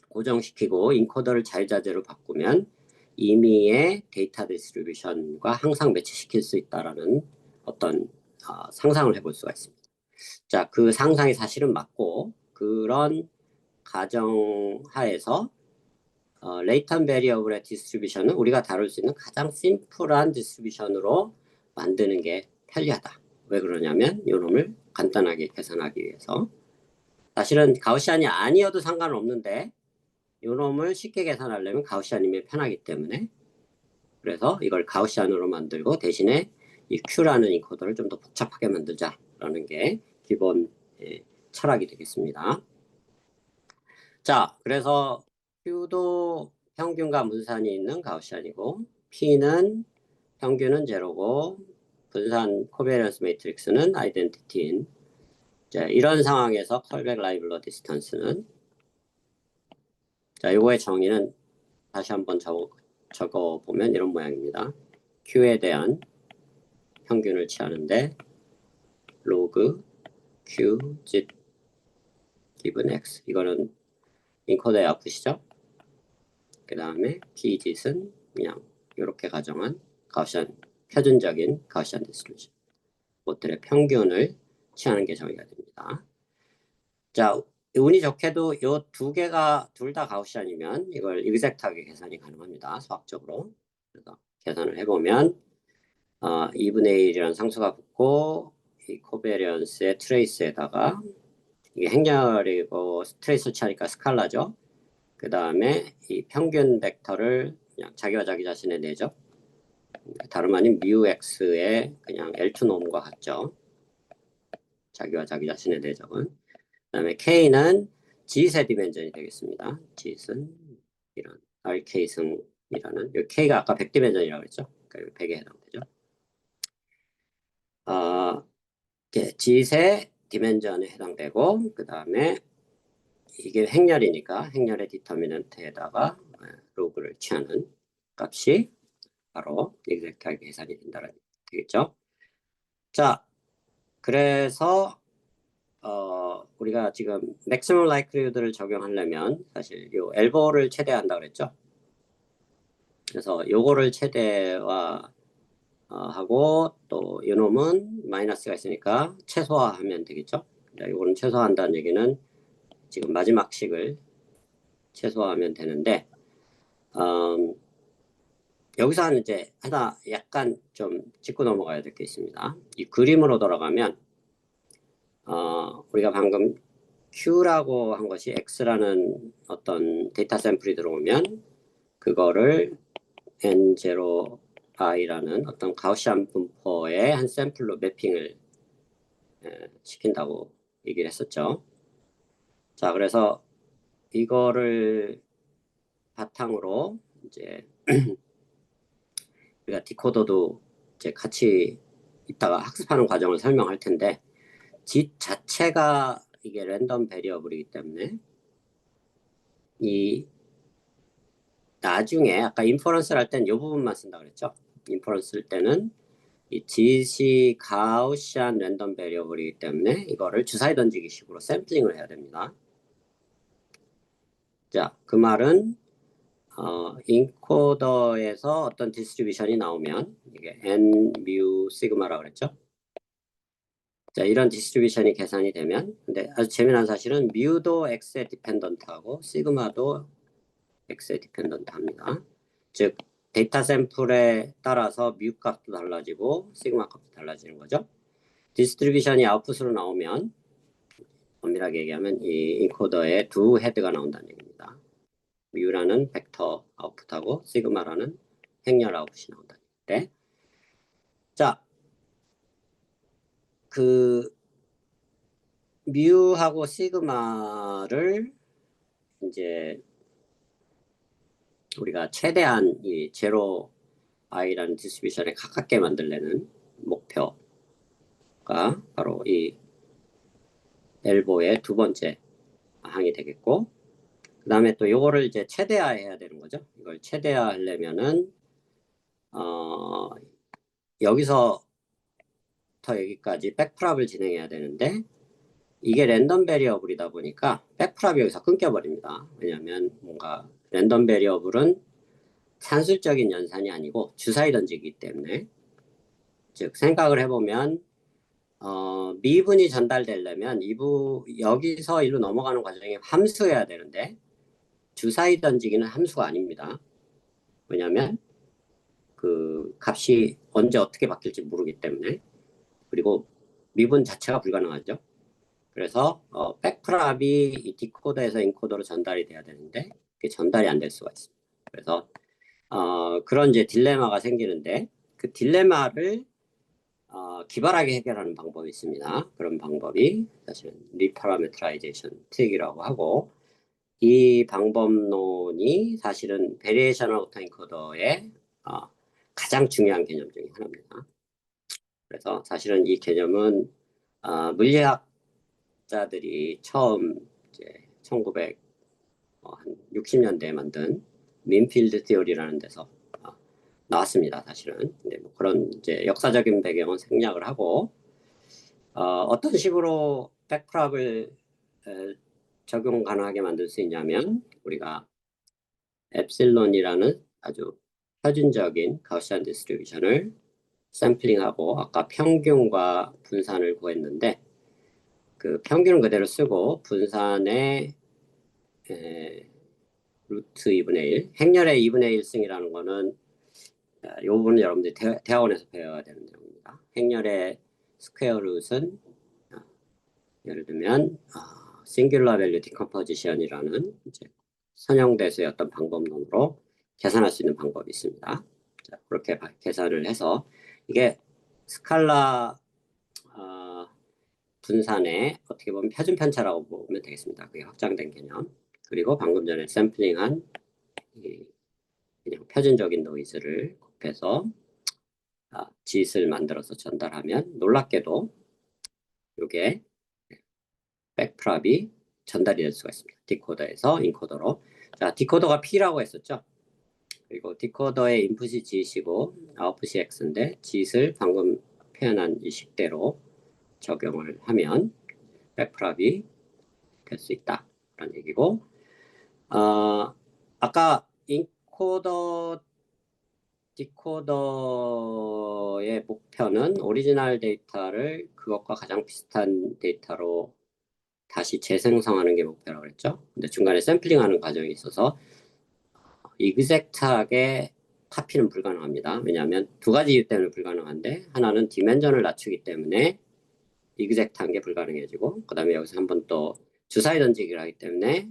고정시키고 인코더를 자유자재로 바꾸면 임의의 데이터 디스트리뷰션과 항상 매치시킬 수 있다라는 어떤 상상을 해볼 수가 있습니다. 자, 그 상상이 사실은 맞고 그런 가정하에서 레이턴 베리어블의 디스트리뷰션은 우리가 다룰 수 있는 가장 심플한 디스트리뷰션으로 만드는 게 편리하다. 왜 그러냐면 이 놈을 간단하게 계산하기 위해서 사실은 가우시안이 아니어도 상관없는데 이 놈을 쉽게 계산하려면 가우시안이면 편하기 때문에 그래서 이걸 가우시안으로 만들고 대신에 이 Q라는 인코더를 좀 더 복잡하게 만들자라는 게 기본 철학이 되겠습니다. 자, 그래서 Q도 평균과 분산이 있는 가우시안이고 P는 평균은 제로고 분산 코베리언스 매트릭스는 아이덴티티인 자, 이런 상황에서 컬백 라이블러 디스턴스는 자, 요거의 정의는 다시 한번 적어 보면 이런 모양입니다. Q에 대한 평균을 취하는데 로그 Q 짓 given x 이거는 인코더의 아웃풋이죠. 그 다음에 t짓은 그냥 이렇게 가정한 가우시안 표준적인 가우시안 디스트리뷰션 것들의 평균을 취하는 게 정의가 됩니다. 자, 운이 좋게도 이 두 개가 둘 다 가우시안이면 이걸 exact하게 계산이 가능합니다. 수학적으로. 그래서 계산을 해보면 2분의 1이라는 상수가 붙고 이 코베리언스의 트레이스에다가 이게 행렬이고 트레이스를 취하니까 스칼라죠. 그 다음에 이 평균 벡터를 그냥 자기와 자기 자신의 내적 다름 아닌 뮤 x의 그냥 L2 놈과 같죠. 자기와 자기 자신의 내적은. 그 다음에 k는 짓의 디멘전이 되겠습니다. 짓은 이런 RK 승이라는 이 k가 아까 100디멘전이라고 했죠. 그러니까 100에 해당되죠. 짓의 디멘전에 해당되고 그 다음에 이게 행렬이니까 행렬의 디터미넌트에다가 로그를 취하는 값이 바로 exact하게 계산이 된다는 되겠죠. 자, 그래서 우리가 지금 maximum likelihood를 적용하려면 사실 요 엘보를 최대한다 그랬죠. 그래서 요거를 최대화 하고 또 요놈은 마이너스가 있으니까 최소화하면 되겠죠. 요거는 최소화한다는 얘기는 지금 마지막 식을 최소화하면 되는데 여기서 이제 하나 약간 좀 짚고 넘어가야 될 게 있습니다. 이 그림으로 돌아가면 우리가 방금 Q라고 한 것이 X라는 어떤 데이터 샘플이 들어오면 그거를 N0I라는 어떤 가우시안 분포의 한 샘플로 매핑을 시킨다고 얘기를 했었죠. 자, 그래서 이거를 바탕으로 이제 우리가 디코더도 이제 같이 이따가 학습하는 과정을 설명할 텐데 짓 자체가 이게 랜덤 베리어블이기 때문에 이 나중에 아까 인퍼런스를 할 땐 이 부분만 쓴다 그랬죠. 인퍼런스 할 때는 이 짓이 가우시안 랜덤 베리어블이기 때문에 이거를 주사위 던지기 식으로 샘플링을 해야 됩니다. 자, 그 말은 인코더에서 어떤 디스트리뷰션이 나오면 이게 n 뮤 시그마라고 그랬죠. 자, 이런 디스트리뷰션이 계산이 되면 근데 아주 재미난 사실은 뮤도 x에 디펜던트하고 시그마도 x에 디펜던트합니다. 즉 데이터 샘플에 따라서 뮤 값도 달라지고 시그마 값도 달라지는 거죠. 디스트리뷰션이 아웃풋으로 나오면 엄밀하게 얘기하면 이 인코더에 두 헤드가 나온다는 얘기입니다. 뮤라는 벡터 아웃풋하고 시그마라는 행렬 아웃풋이 나온다는 얘기인데 자, 그 뮤하고 시그마를 이제 우리가 최대한 이 제로 i라는 디스트리뷰션에 가깝게 만들려는 목표가 바로 이 엘보의 두 번째 항이 되겠고 그 다음에 또 요거를 이제 최대화해야 되는 거죠. 이걸 최대화하려면은 여기서부터 여기까지 백프랍을 진행해야 되는데 이게 랜덤 베리어블이다 보니까 백프랍이 여기서 끊겨버립니다. 왜냐하면 뭔가 랜덤 베리어블은 산술적인 연산이 아니고 주사위 던지기 때문에 즉 생각을 해보면 미분이 전달되려면 여기서 일로 넘어가는 과정에 함수여야 되는데 주사위 던지기는 함수가 아닙니다. 왜냐하면 그 값이 언제 어떻게 바뀔지 모르기 때문에 그리고 미분 자체가 불가능하죠. 그래서 백프랍이 이 디코더에서 인코더로 전달이 돼야 되는데 그게 전달이 안 될 수가 있습니다. 그래서 그런 이제 딜레마가 생기는데 그 딜레마를 기발하게 해결하는 방법이 있습니다. 그런 방법이 사실은 리파라메트라이제이션 트릭이라고 하고 이 방법론이 사실은 베리에이셔널 오토인코더의 가장 중요한 개념 중에 하나입니다. 그래서 사실은 이 개념은 물리학자들이 처음 이제 1960년대에 만든 민필드 티오리라는 데서 나왔습니다. 사실은. 근데 뭐 그런 이제 역사적인 배경은 생략을 하고 어떤 식으로 백프랍을 적용 가능하게 만들 수 있냐면 우리가 엡실론이라는 아주 표준적인 가우시안 디스트리뷰션을 샘플링하고 아까 평균과 분산을 구했는데 그 평균은 그대로 쓰고 분산의 루트 2분의 1, 행렬의 2분의 1승이라는 거는 이 부분은 여러분들이 대학원에서 배워야 되는 내용입니다. 행렬의 스퀘어 루트는 예를 들면 싱귤러 밸류 디컴포지션이라는 이제 선형대수의 어떤 방법론으로 계산할 수 있는 방법이 있습니다. 자, 그렇게 계산을 해서 이게 스칼라 분산의 어떻게 보면 표준 편차라고 보면 되겠습니다. 그게 확장된 개념. 그리고 방금 전에 샘플링한 그냥 표준적인 노이즈를 곱해서 짓을 만들어서 전달하면 놀랍게도 이게 백프랍이 전달이 될 수가 있습니다. 디코더에서 인코더로. 자, 디코더가 P라고 했었죠. 그리고 디코더의 인풋이 G이고 아웃풋이 X인데 짓을 방금 표현한 이 식대로 적용을 하면 백프랍이 될 수 있다라는 얘기고 아까 인코더 디코더의 목표는 오리지널 데이터를 그것과 가장 비슷한 데이터로 다시 재생성하는 게 목표라고 그랬죠. 근데 중간에 샘플링하는 과정이 있어서 이그젝트하게 카피는 불가능합니다. 왜냐하면 두 가지 이유 때문에 불가능한데 하나는 디멘전을 낮추기 때문에 이그젝트한 게 불가능해지고 그 다음에 여기서 한번 또 주사위 던지기를 하기 때문에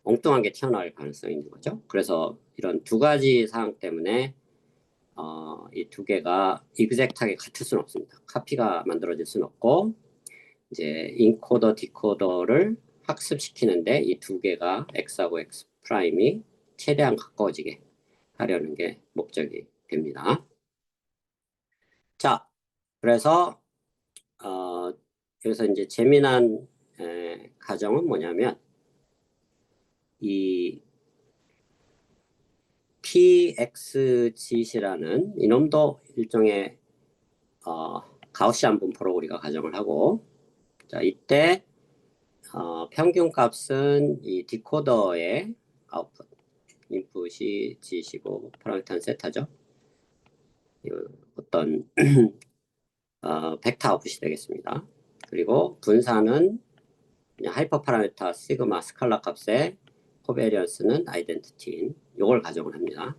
엉뚱한 게 튀어나올 가능성이 있는 거죠. 그래서 이런 두 가지 사항 때문에 이 두 개가 이그젝트하게 같을 수는 없습니다. 카피가 만들어질 수는 없고 이제 인코더, 디코더를 학습시키는데 이 두 개가 X하고 X 프라임이 최대한 가까워지게 하려는 게 목적이 됩니다. 자, 그래서 여기서 이제 재미난 가정은 뭐냐면 이 PXGC라는 이놈도 일종의 가우시안 분포로 우리가 가정을 하고 자 이때 평균 값은 이 디코더의 아웃풋 인풋이 G시고 파라미터는 세타죠. 어떤 벡터 아웃풋이 되겠습니다. 그리고 분산은 하이퍼 파라미터 시그마 스칼라 값의 코베리언스는 아이덴티티인 이걸 가정을 합니다.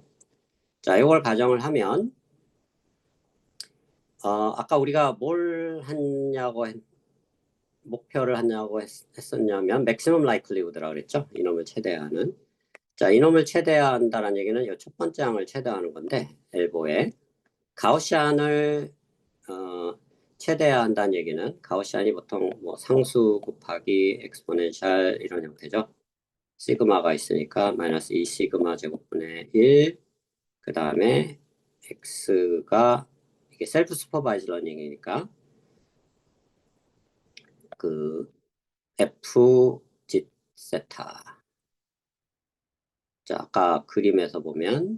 자, 이걸 가정을 하면 아까 우리가 뭘 목표를 하냐고 했었냐면 맥시멈 라이클리우드라고 그랬죠. 이놈을 최대화하는. 자, 이놈을 최대화한다는 얘기는 이 첫 번째 항을 최대화하는 건데 엘보에 가우시안을 최대화한다는 얘기는 가우시안이 보통 뭐 상수 곱하기 엑스포넨셜 이런 형태죠. 시그마가 있으니까 마이너스 2 시그마 제곱분의 1 그 다음에 x가 이게 셀프 슈퍼바이즈 러닝이니까 그 f 짓 세타. 자, 아까 그림에서 보면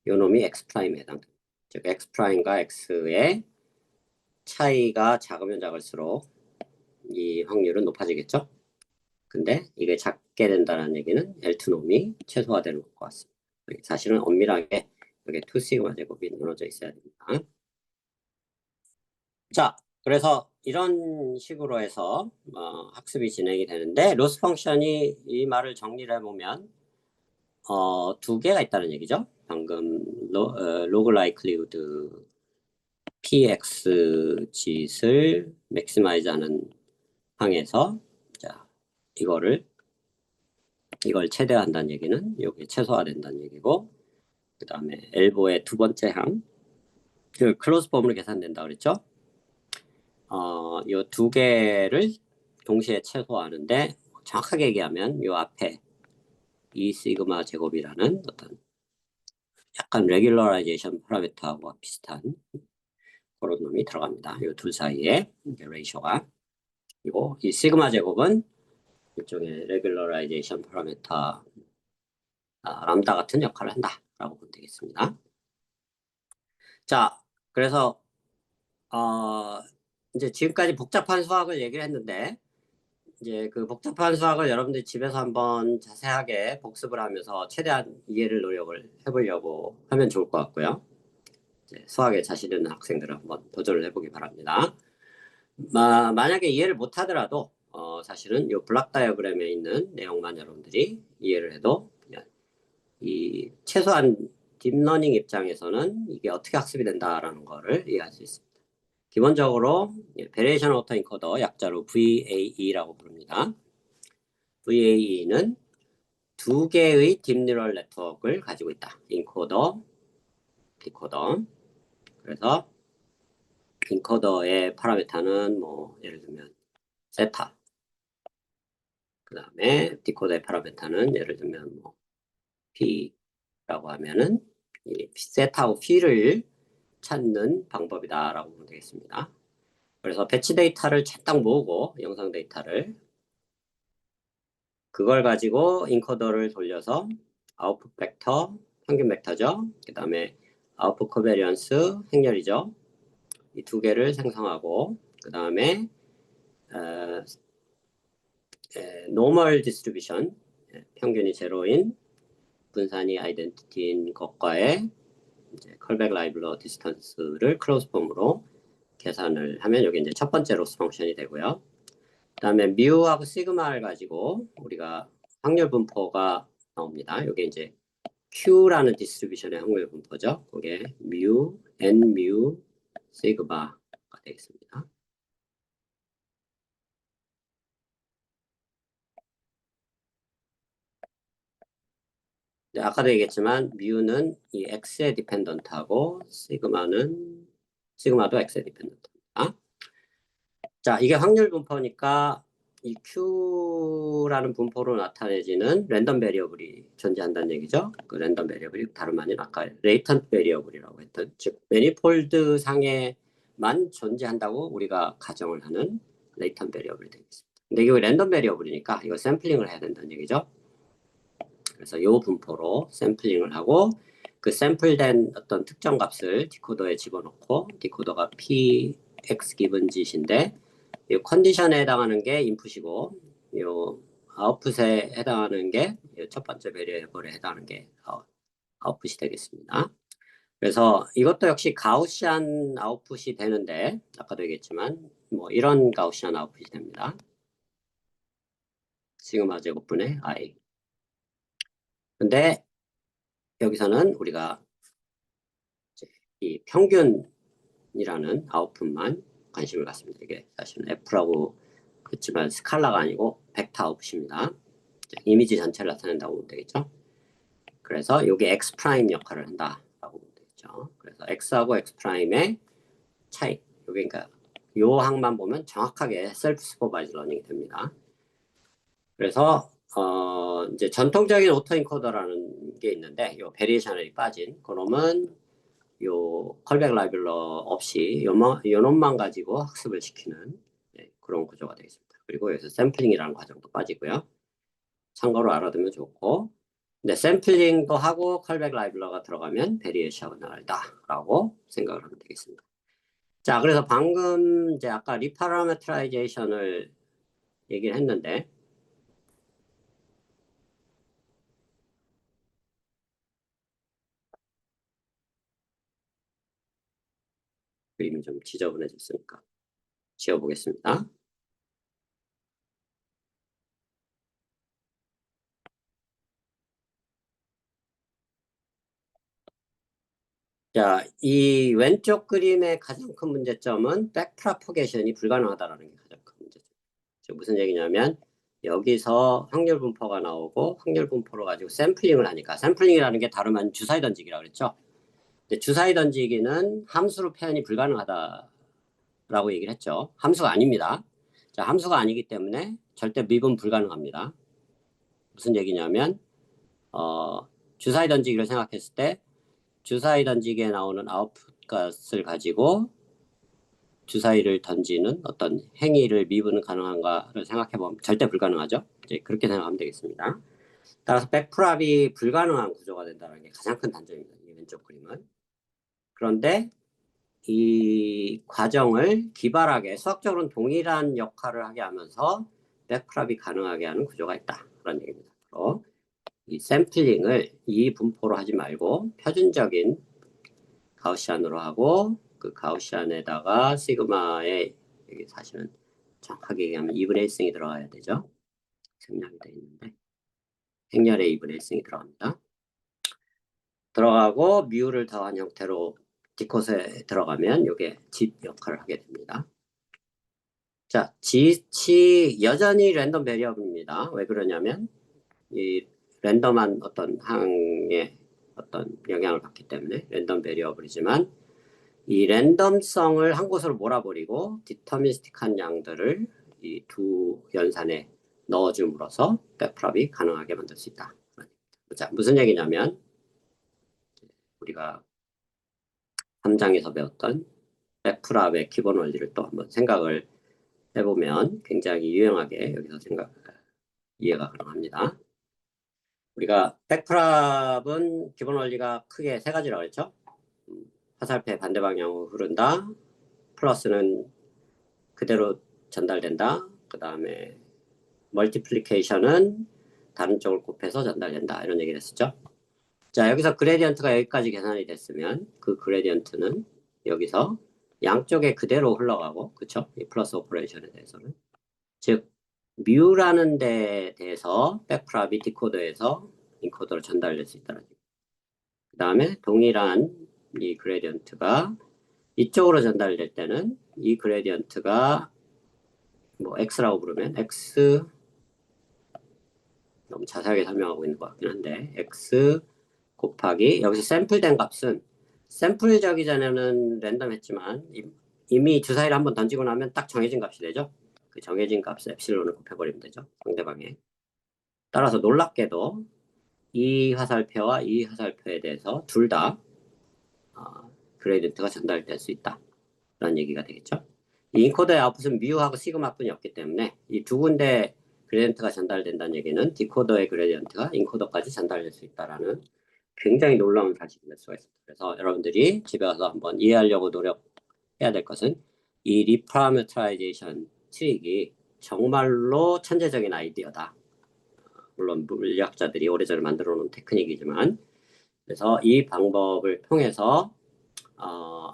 요 놈이 x 프라임에 해당됩니다. 즉 x 프라임과 x의 차이가 작으면 작을수록 이 확률은 높아지겠죠. 근데 이게 작게 된다는 얘기는 L2 놈이 최소화되는 것 같습니다. 사실은 엄밀하게 여기 2 시그마 제곱이 나눠져 있어야 됩니다. 자, 그래서 이런 식으로 해서 학습이 진행이 되는데 로스 펑션이 이 말을 정리를 해보면 두 개가 있다는 얘기죠. 방금 로그 라이클리우드 px 짓을 맥시마이즈하는 항에서 자 이걸 최대화한다는 얘기는 여기 최소화된다는 얘기고 그 다음에 엘보의 두 번째 항 그 클로즈 폼으로 계산된다 그랬죠. 이 두 개를 동시에 최소화하는데 정확하게 얘기하면 이 앞에 2 시그마 제곱이라는 어떤 약간 레귤러라이제이션 파라미터하고 비슷한 그런 놈이 들어갑니다. 이 둘 사이에 레이쇼가 그리고 이 시그마 제곱은 일종의 레귤러라이제이션 파라미터 람다 같은 역할을 한다라고 보면 되겠습니다. 자, 그래서 이제 지금까지 복잡한 수학을 얘기를 했는데 이제 그 복잡한 수학을 여러분들이 집에서 한번 자세하게 복습을 하면서 최대한 이해를 노력을 해보려고 하면 좋을 것 같고요. 이제 수학에 자신 있는 학생들은 한번 도전을 해보기 바랍니다. 만약에 이해를 못하더라도 사실은 이 블락 다이어그램에 있는 내용만 여러분들이 이해를 해도 그냥 이 최소한 딥러닝 입장에서는 이게 어떻게 학습이 된다라는 거를 이해할 수 있습니다. 기본적으로 베리에이션 오토 인코더 약자로 VAE라고 부릅니다. VAE는 두 개의 딥뉴럴 네트워크를 가지고 있다. 인코더, 디코더. 그래서 인코더의 파라미터는 뭐 예를 들면 세타. 그 다음에 디코더의 파라미터는 예를 들면 뭐 P라고 하면은 이 세타하고 P를 찾는 방법이다라고 보면 되겠습니다. 그래서 배치 데이터를 딱 모으고 영상 데이터를 그걸 가지고 인코더를 돌려서 아웃풋 벡터, 평균 벡터죠. 그 다음에 아웃풋 코베리언스, 행렬이죠. 이 두 개를 생성하고 그 다음에 노멀 디스트리뷰션, 평균이 제로인 분산이 아이덴티티인 것과의 이제 컬백 라이블러 디스턴스를 클로즈 폼으로 계산을 하면 여기 이제 첫 번째 로스 펑션이 되고요. 그 다음에 뮤하고 시그마를 가지고 우리가 확률 분포가 나옵니다. 이게 이제 Q라는 디스트리뷰션의 확률 분포죠. 그게 뮤, N 뮤, 시그마가 되겠습니다. 네, 아까도 얘기했지만 뮤는 이 X에 디펜던트하고 시그마도 X에 디펜던트입니다. 자, 이게 확률 분포니까 이 Q라는 분포로 나타내지는 랜덤 베리어블이 존재한다는 얘기죠. 그 랜덤 베리어블이 다름 아닌 아까 레이턴트 베리어블이라고 했던, 즉 매니폴드 상에만 존재한다고 우리가 가정을 하는 레이턴트 베리어블이 되겠습니다. 근데 이거 랜덤 베리어블이니까 이거 샘플링을 해야 된다는 얘기죠. 그래서 이 분포로 샘플링을 하고 그 샘플된 어떤 특정 값을 디코더에 집어넣고 디코더가 px 기분 짓인데 이 컨디션에 해당하는 게 인풋이고 이 아웃풋에 해당하는 게 첫 번째 베리어블에 해당하는 게 아웃풋이 되겠습니다. 그래서 이것도 역시 가우시안 아웃풋이 되는데 아까도 얘기했지만 뭐 이런 가우시안 아웃풋이 됩니다. 시그마 제곱분의 i. 근데 여기서는 우리가 이 평균이라는 아웃풋만 관심을 갖습니다. 이게 사실은 F라고 했지만 스칼라가 아니고 벡터 아웃풋입니다. 이미지 전체를 나타낸다고 보면 되겠죠. 그래서 이게 X 프라임 역할을 한다라고 보면 되겠죠. 그래서 X하고 X 프라임의 차이. 이게 그러니까 요 항만 보면 정확하게 셀프 슈퍼바이즈 러닝이 됩니다. 그래서 이제 전통적인 오토 인코더라는 게 있는데 요 베리에이션이 빠진 그놈은 요 컬백 라이블러 없이 요놈만 가지고 학습을 시키는 그런 구조가 되겠습니다. 그리고 여기서 샘플링이라는 과정도 빠지고요. 참고로 알아두면 좋고, 근데 샘플링도 하고 컬백 라이블러가 들어가면 베리에이션을다라고 생각을 하면 되겠습니다. 자, 그래서 방금 이제 아까 리파라메트라이제이션을 얘기를 했는데 그림이 좀 지저분해졌으니까 지워보겠습니다. 자, 이 왼쪽 그림의 가장 큰 문제점은 백프라포게이션이 불가능하다는 게 가장 큰 문제점. 무슨 얘기냐면 여기서 확률 분포가 나오고 확률 분포로 가지고 샘플링을 하니까 샘플링이라는 게 다름 아닌 주사위 던지기라고 그랬죠. 근데 주사위 던지기는 함수로 표현이 불가능하다라고 얘기를 했죠. 함수가 아닙니다. 자, 함수가 아니기 때문에 절대 미분 불가능합니다. 무슨 얘기냐면 주사위 던지기를 생각했을 때 주사위 던지기에 나오는 아웃풋 값을 가지고 주사위를 던지는 어떤 행위를 미분은 가능한가를 생각해보면 절대 불가능하죠. 이제 그렇게 생각하면 되겠습니다. 따라서 백프랍이 불가능한 구조가 된다는 게 가장 큰 단점입니다. 이 왼쪽 그림은. 그런데 이 과정을 기발하게 수학적으로는 동일한 역할을 하게 하면서 백프랍이 가능하게 하는 구조가 있다. 그런 얘기입니다. 이 샘플링을 이 분포로 하지 말고 표준적인 가우시안으로 하고 그 가우시안에다가 시그마에 여기 사실은 정확하게 얘기하면 2분의 1승이 들어가야 되죠. 생략이 되어 있는데 행렬에 2분의 1승이 들어갑니다. 들어가고 뮤를 더한 형태로 디콧에 들어가면 이게 집 역할을 하게 됩니다. 자, G치 여전히 랜덤 베리어블입니다. 왜 그러냐면 이 랜덤한 어떤 항에 어떤 영향을 받기 때문에 랜덤 베리어블이지만 이 랜덤성을 한 곳으로 몰아버리고 디터미스틱한 양들을 이 두 연산에 넣어줌으로써 백프랍이 가능하게 만들 수 있다. 자, 무슨 얘기냐면 우리가 3장에서 배웠던 백프랍의 기본 원리를 또 한번 생각을 해보면 굉장히 유용하게 여기서 이해가 가능합니다. 우리가 백프랍은 기본 원리가 크게 세 가지라고 했죠. 화살표 반대 방향으로 흐른다. 플러스는 그대로 전달된다. 그 다음에 멀티플리케이션은 다른 쪽을 곱해서 전달된다. 이런 얘기를 했었죠. 자, 여기서 그레디언트가 여기까지 계산이 됐으면 그 그레디언트는 여기서 양쪽에 그대로 흘러가고, 그쵸? 이 플러스 오퍼레이션에 대해서는. 즉, 뮤라는 데 대해서 백프랍이 디코더에서 인코더로 전달될 수 있다는 얘기. 그 다음에 동일한 이 그레디언트가 이쪽으로 전달될 때는 이 그레디언트가 뭐 x라고 부르면 x 너무 자세하게 설명하고 있는 것 같긴 한데 x 곱하기 여기서 샘플된 값은 샘플적이 전에는 랜덤했지만 이미 주사위를 한번 던지고 나면 딱 정해진 값이 되죠. 그 정해진 값을 엡실론을 곱해버리면 되죠. 상대방에. 따라서 놀랍게도 이 화살표와 이 화살표에 대해서 둘 다 그레디언트가 전달될 수 있다. 라는 얘기가 되겠죠. 이 인코더의 아웃풋은 뮤하고 시그마뿐이 없기 때문에 이 두 군데 그레디언트가 전달된다는 얘기는 디코더의 그레디언트가 인코더까지 전달될 수 있다라는 굉장히 놀라운 사실이 될 수가 있습니다. 그래서 여러분들이 집에 가서 한번 이해하려고 노력해야 될 것은 이 리파라메트라이제이션 트릭이 정말로 천재적인 아이디어다. 물론 물리학자들이 오래전에 만들어 놓은 테크닉이지만 그래서 이 방법을 통해서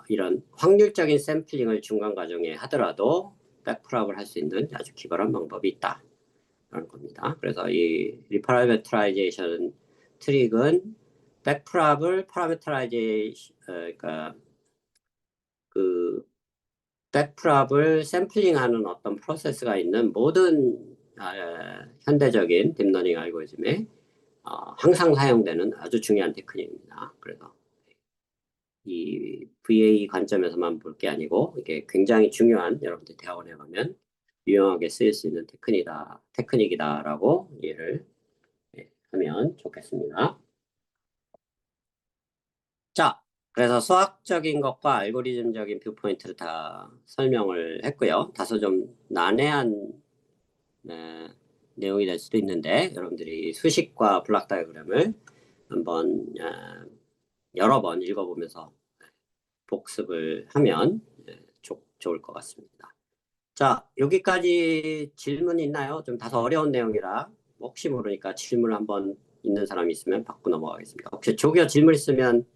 이런 확률적인 샘플링을 중간 과정에 하더라도 백프랍을 할 수 있는 아주 기발한 방법이 있다. 라는 겁니다. 그래서 이 리파라메트라이제이션 트릭은 백프랍을 그러니까 그 백프랍을 샘플링하는 어떤 프로세스가 있는 모든 현대적인 딥러닝 알고리즘에 항상 사용되는 아주 중요한 테크닉입니다. 그래서 이 VA 관점에서만 볼 게 아니고 이게 굉장히 중요한 여러분들 대학원에 가면 유용하게 쓰일 수 있는 테크닉이다라고 이해를 하면 좋겠습니다. 자, 그래서 수학적인 것과 알고리즘적인 뷰포인트를 다 설명을 했고요. 다소 좀 난해한 내용이 될 수도 있는데 여러분들이 수식과 블락 다이어그램을 한번 여러 번 읽어보면서 복습을 하면 좋을 것 같습니다. 자, 여기까지 질문 있나요? 좀 다소 어려운 내용이라 혹시 모르니까 질문 한번 있는 사람이 있으면 받고 넘어가겠습니다. 혹시 조교 질문 있으면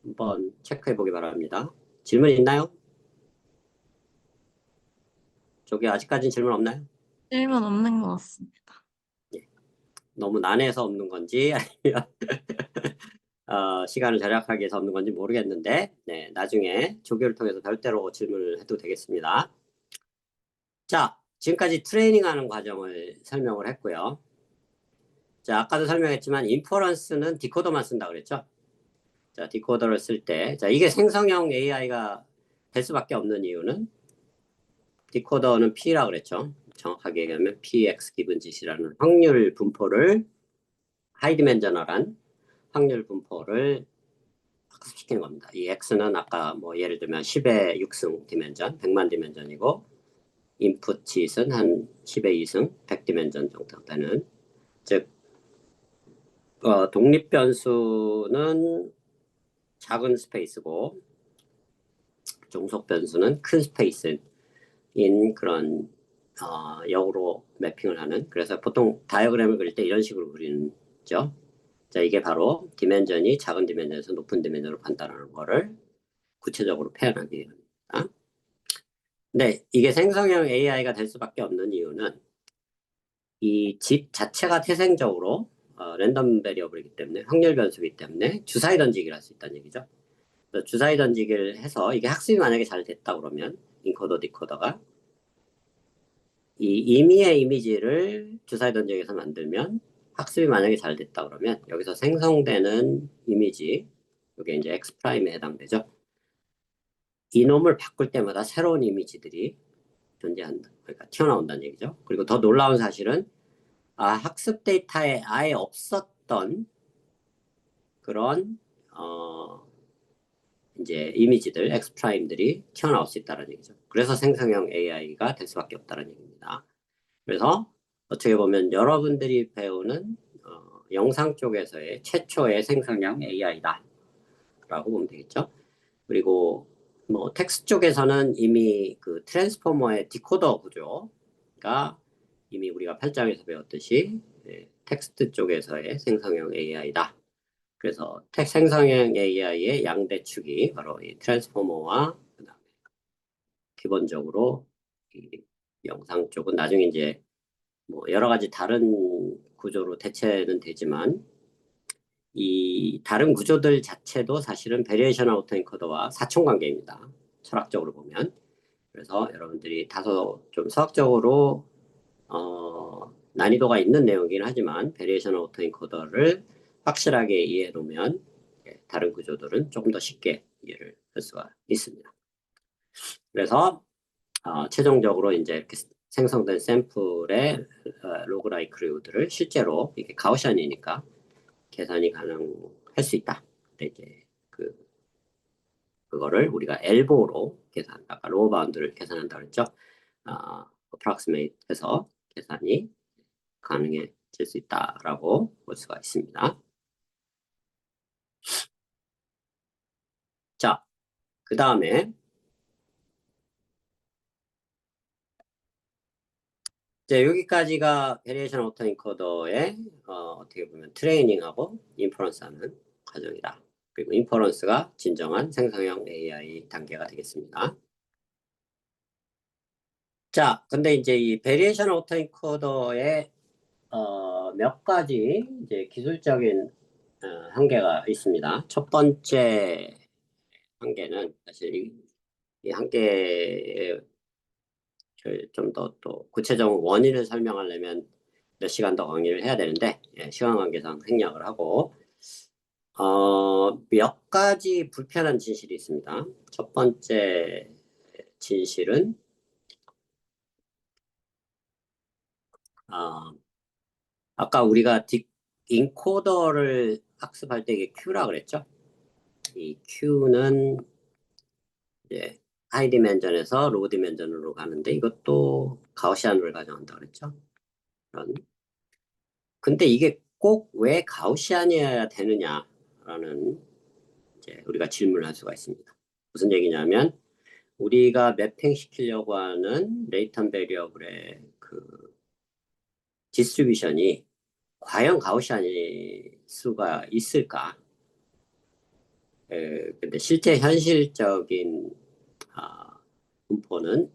한번 체크해 보기 바랍니다. 질문 있나요? 조교 아직까지는 질문 없나요? 질문 없는 것 같습니다. 너무 난해서 없는 건지 아니면 시간을 절약하기 위해서 없는 건지 모르겠는데 네, 나중에 조교를 통해서 별도로 질문을 해도 되겠습니다. 자, 지금까지 트레이닝하는 과정을 설명을 했고요. 자, 아까도 설명했지만 인퍼런스는 디코더만 쓴다 그랬죠. 자, 디코더를 쓸 때, 자, 이게 생성형 AI가 될 수밖에 없는 이유는 디코더는 P라 그랬죠. 정확하게 얘기하면 PX 기분짓이라는 확률 분포를 하이디멘저널한 확률 분포를 학습시키는 겁니다. 이 X는 아까 뭐 예를 들면 10의 6승 디멘전, 100만 디멘전이고 인풋 짓은 한 10의 2승, 100 디멘전 정도 되는 즉 독립 변수는 작은 스페이스고 종속 변수는 큰 스페이스인 그런 역으로 매핑을 하는, 그래서 보통 다이어그램을 그릴 때 이런 식으로 그리죠. 자, 이게 바로 디멘전이 작은 디멘전에서 높은 디멘전으로 간다는 거를 구체적으로 표현하기 위함입니다. 근데 이게 생성형 AI가 될 수밖에 없는 이유는 이 집 자체가 태생적으로 랜덤 베리어블이기 때문에, 확률 변수이기 때문에 주사위 던지기를 할 수 있다는 얘기죠. 그래서 주사위 던지기를 해서 이게 학습이 만약에 잘 됐다 그러면 인코더 디코더가 이 임의의 이미지를 주사위 던지기에서 만들면, 학습이 만약에 잘 됐다 그러면 여기서 생성되는 이미지, 이게 이제 X 프라임에 해당되죠. 이놈을 바꿀 때마다 새로운 이미지들이 존재한다. 그러니까 튀어나온다는 얘기죠. 그리고 더 놀라운 사실은 학습 데이터에 아예 없었던 그런 이제 이미지들, X 프라임들이 튀어나올 수 있다는 얘기죠. 그래서 생성형 AI가 될 수밖에 없다는 얘기입니다. 그래서 어떻게 보면 여러분들이 배우는 영상 쪽에서의 최초의 생성형 AI다 라고 보면 되겠죠. 그리고 뭐 텍스트 쪽에서는 이미 그 트랜스포머의 디코더 구조가 이미 우리가 8장에서 배웠듯이 텍스트 쪽에서의 생성형 AI다. 그래서 생성형 AI의 양대축이 바로 이 트랜스포머와 그다음에 기본적으로 이 영상 쪽은 나중에 이제 뭐 여러 가지 다른 구조로 대체는 되지만, 이 다른 구조들 자체도 사실은 베리에이셔널 오토엔코더와 사촌관계입니다. 철학적으로 보면. 그래서 여러분들이 다소 좀 수학적으로 난이도가 있는 내용이긴 하지만 베리에이셔널 오토엔코더를 확실하게 이해해 놓으면 다른 구조들은 조금 더 쉽게 이해를 할 수가 있습니다. 그래서 최종적으로 이제 이렇게 생성된 샘플의 로그라이크류들을 실제로 이게 가우시안이니까 계산이 가능할 수 있다. 근데 이제 그거를 우리가 엘보로 계산한다. 아까 로어 바운드를 계산한다 그랬죠. approximate 해서 계산이 가능해질 수 있다라고 볼 수가 있습니다. 자, 그 다음에 이제 여기까지가 베리에이션 오토엔코더의 어떻게 보면 트레이닝하고 인퍼런스하는 과정이다. 그리고 인퍼런스가 진정한 생성형 AI 단계가 되겠습니다. 자, 근데 이제 이 베리에이션 오토엔코더의 몇 가지 이제 기술적인 한계가 있습니다. 첫 번째 한계는 사실 이 한계의 좀 더 또 구체적 원인을 설명하려면 몇 시간 더 강의를 해야 되는데, 시간 관계상 생략을 하고 몇 가지 불편한 진실이 있습니다. 첫 번째 진실은 아까 우리가 인코더를 학습할 때 이게 Q라 그랬죠? 이 Q는 이제 하이 디멘전에서 로우 디멘전으로 가는데 이것도 가우시안을 가정한다 그랬죠? 근데 이게 꼭 왜 가우시안이어야 되느냐라는 이제 우리가 질문을 할 수가 있습니다. 무슨 얘기냐면 우리가 매핑 시키려고 하는 레이턴 베리어블의 그 디스트리뷰션이 과연 가우시안일 수가 있을까? 근데 실제 현실적인 분포는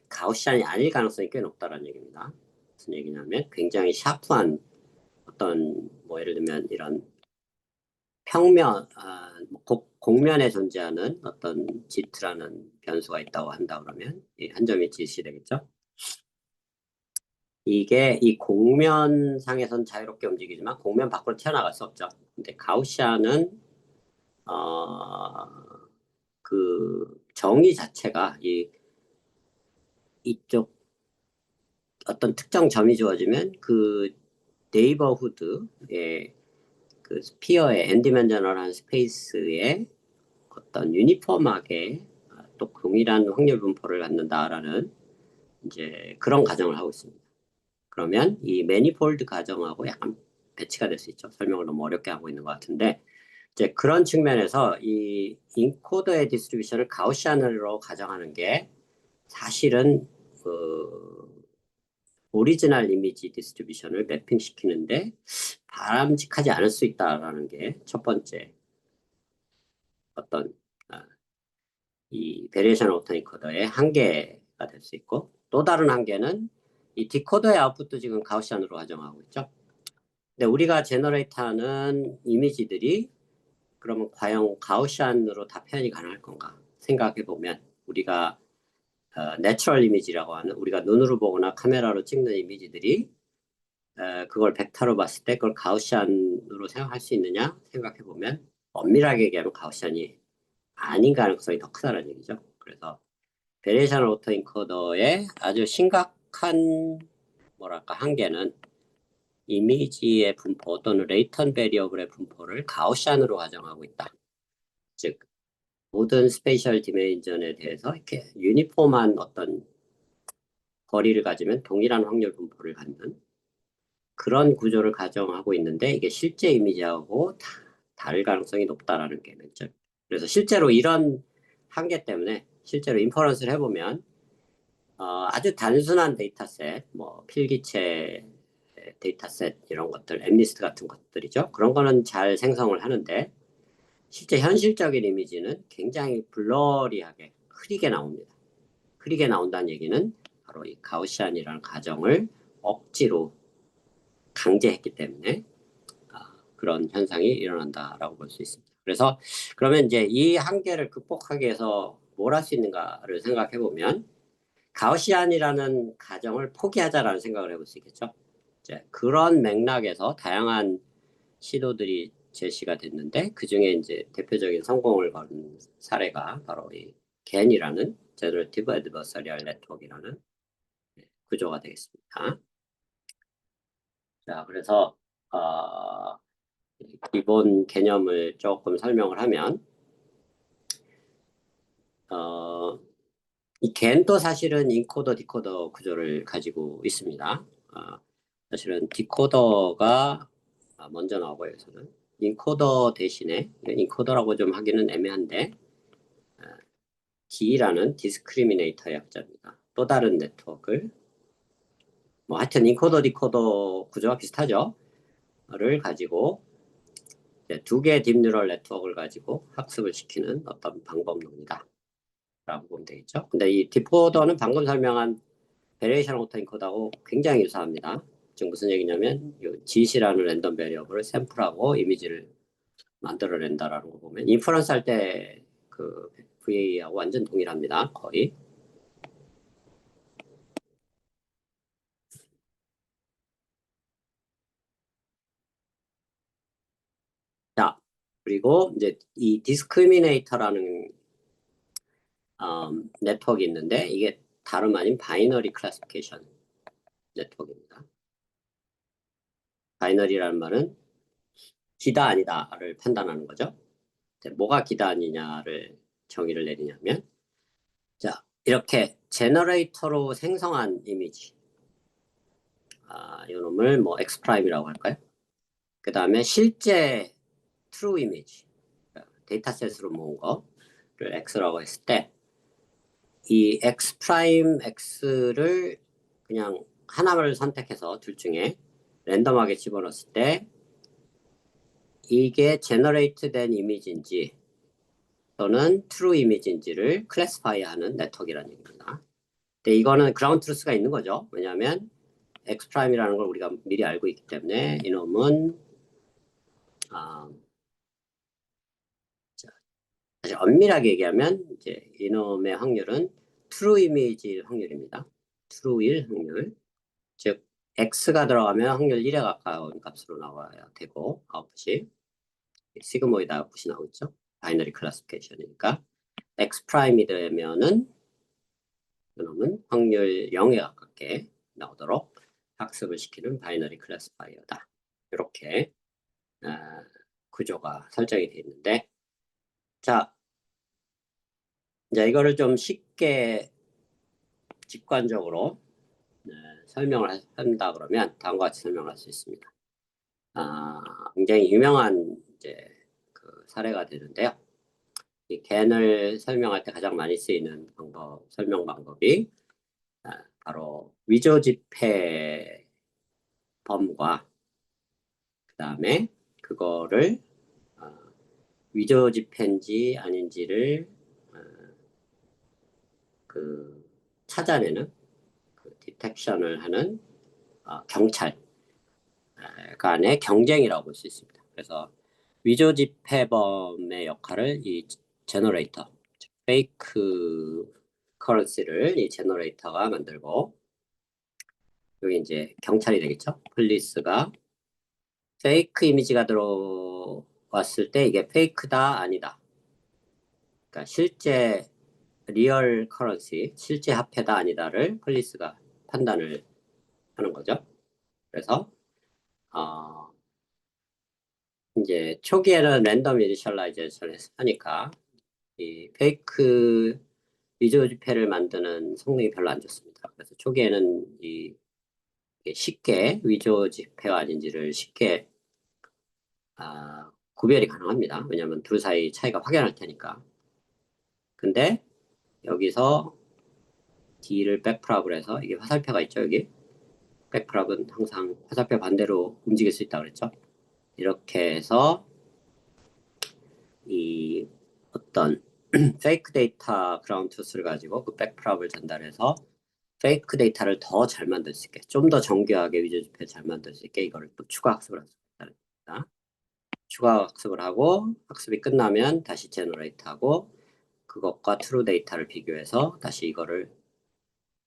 가우시안이 아닐 가능성이 꽤 높다는 얘기입니다. 무슨 얘기냐면 굉장히 샤프한 어떤 뭐 예를 들면 이런 평면, 곡면에 존재하는 어떤 지트라는 변수가 있다고 한다 그러면 한 점이 지시 되겠죠. 이게 이 곡면상에선 자유롭게 움직이지만 곡면 밖으로 튀어나갈 수 없죠. 근데 가우시안은 그 정의 자체가 이쪽 어떤 특정 점이 주어지면 그 네이버후드의 그 스피어의 엔디멘저널한 스페이스에 어떤 유니폼하게 또 동일한 확률 분포를 갖는다라는 이제 그런 가정을 하고 있습니다. 그러면 이 매니폴드 가정하고 약간 배치가 될 수 있죠. 설명을 너무 어렵게 하고 있는 것 같은데, 이제 그런 측면에서 이 인코더의 디스트리뷰션을 가우시안으로 가정하는 게 사실은 오리지널 이미지 디스트리뷰션을 매핑시키는데 바람직하지 않을 수 있다라는 게 첫 번째 어떤 이 베리에이션 오토인코더의 한계가 될 수 있고, 또 다른 한계는 이 디코더의 아웃풋도 지금 가우시안으로 가정하고 있죠. 근데 우리가 제너레이트하는 이미지들이 그러면 과연 가우시안으로 다 표현이 가능할 건가 생각해 보면, 우리가 내추럴 이미지라고 하는, 우리가 눈으로 보거나 카메라로 찍는 이미지들이 그걸 벡터로 봤을 때 그걸 가우시안으로 생각할 수 있느냐 생각해 보면, 엄밀하게 얘기하면 가우시안이 아닌 가능성이 더 크다는 얘기죠. 그래서 베리에이션 오토인코더의 아주 심각한 뭐랄까 한계는 이미지의 분포 또는 레이턴 베리어블의 분포를 가우시안으로 가정하고 있다. 즉 모든 스페이셜 디멘전에 대해서 이렇게 유니폼한 어떤 거리를 가지면 동일한 확률 분포를 갖는 그런 구조를 가정하고 있는데, 이게 실제 이미지하고 다를 가능성이 높다라는 게 맨점. 그래서 실제로 이런 한계 때문에 실제로 인퍼런스를 해보면 아주 단순한 데이터셋, 뭐 필기체 데이터셋 이런 것들, 엠리스트 같은 것들이죠. 그런 거는 잘 생성을 하는데 실제 현실적인 이미지는 굉장히 블러리하게 흐리게 나옵니다. 흐리게 나온다는 얘기는 바로 이 가우시안이라는 가정을 억지로 강제했기 때문에 그런 현상이 일어난다라고 볼 수 있습니다. 그래서 그러면 이제 이 한계를 극복하기 위해서 뭘 할 수 있는가를 생각해 보면 가우시안이라는 가정을 포기하자라는 생각을 해볼 수 있겠죠. 이제 그런 맥락에서 다양한 시도들이 제시가 됐는데, 그 중에 이제 대표적인 성공을 거둔 사례가 바로 이 GAN이라는 Generative Adversarial Network이라는 구조가 되겠습니다. 자, 그래서 기본 개념을 조금 설명을 하면, 이 GAN도 사실은 인코더 디코더 구조를 가지고 있습니다. 사실은 디코더가 먼저 나오고, 여기서는 인코더 대신에, 인코더라고 좀 하기는 애매한데 D라는 디스크리미네이터의 약자입니다. 또 다른 네트워크를, 뭐 하여튼 인코더 디코더 구조와 비슷하죠. 를 가지고 두 개의 딥뉴럴 네트워크를 가지고 학습을 시키는 어떤 방법론이다 라고 보면 되겠죠. 근데 이 디코더는 방금 설명한 베리에이션 오토인코더하고 굉장히 유사합니다. 지금 무슨 얘기냐면 GC라는 랜덤 베리어블을 샘플하고 이미지를 만들어낸다라는 거 보면 인퍼런스 할 때 그 VA하고 완전 동일합니다. 거의. 자, 그리고 이제 이 디스크리미네이터라는 네트워크가 있는데, 이게 다름 아닌 바이너리 클래시피케이션 네트워크입니다. 바이너리라는 말은 기다 아니다를 판단하는 거죠. 뭐가 기다 아니냐를 정의를 내리냐면, 자, 이렇게 제너레이터로 생성한 이미지, 이놈을 뭐 X 프라임이라고 할까요? 그 다음에 실제 트루 이미지, 데이터셋으로 모은 거를 X라고 했을 때, 이 X 프라임 X를 그냥 하나를 선택해서 둘 중에 랜덤하게 집어넣었을 때 이게 제너레이트 된 이미지인지 또는 트루 이미지인지를 클래시파이 하는 네트워크라는 얘기입니다. 근데 이거는 그라운드 트루스가 있는 거죠. 왜냐하면 X 프라임이라는 걸 우리가 미리 알고 있기 때문에 이놈은 사실 엄밀하게 얘기하면 이제 이놈의 확률은 트루 이미지 확률입니다. 트루일 확률. 즉 X가 들어가면 확률 1에 가까운 값으로 나와야 되고, 아웃풋이 시그모이드 아웃풋이 나오죠. 바이너리 클래시피케이션이니까 X 프라임이 되면은 이놈은 확률 0에 가깝게 나오도록 학습을 시키는 바이너리 클래시파이어다. 이렇게 구조가 설정이 되어 있는데, 자, 이제 이거를 좀 쉽게 직관적으로 설명을 한다 그러면 다음과 같이 설명할 수 있습니다. 굉장히 유명한 이제 그 사례가 되는데요. 이 GAN을 설명할 때 가장 많이 쓰이는 설명 방법이 바로 위조 지폐 범과 그다음에 그거를 위조 지폐인지 아닌지를 그 찾아내는 그 디텍션을 하는 경찰 간의 경쟁이라고 볼 수 있습니다. 그래서 위조 지폐범의 역할을 이 제너레이터, 페이크 커런시를 이 제너레이터가 만들고, 여기 이제 경찰이 되겠죠. 폴리스가 페이크 이미지가 들어왔을 때 이게 페이크다 아니다. 그러니까 실제 리얼 커런시, 실제 화폐다 아니다를 폴리스가 판단을 하는 거죠. 그래서 이제 초기에는 랜덤 이니셜라이제이션을 하니까 이 페이크 위조 지폐를 만드는 성능이 별로 안 좋습니다. 그래서 초기에는 이게 쉽게 위조 지폐가 아닌지를 쉽게 구별이 가능합니다. 왜냐하면 둘 사이 차이가 확연할 테니까. 근데 여기서 D를 백프랍을 해서 이게 화살표가 있죠, 여기. 백프랍은 항상 화살표 반대로 움직일 수 있다고 그랬죠. 이렇게 해서 이 어떤 페이크 데이터 그라운드 트루스를 가지고 그 백프랍을 전달해서 페이크 데이터를 더 잘 만들 수 있게, 좀 더 정교하게 위조 지폐 잘 만들 수 있게 이거를 또 추가 학습을 할 수 있다는 겁니다. 추가 학습을 하고 학습이 끝나면 다시 제너레이트하고 그것과 트루 데이터를 비교해서 다시 이거를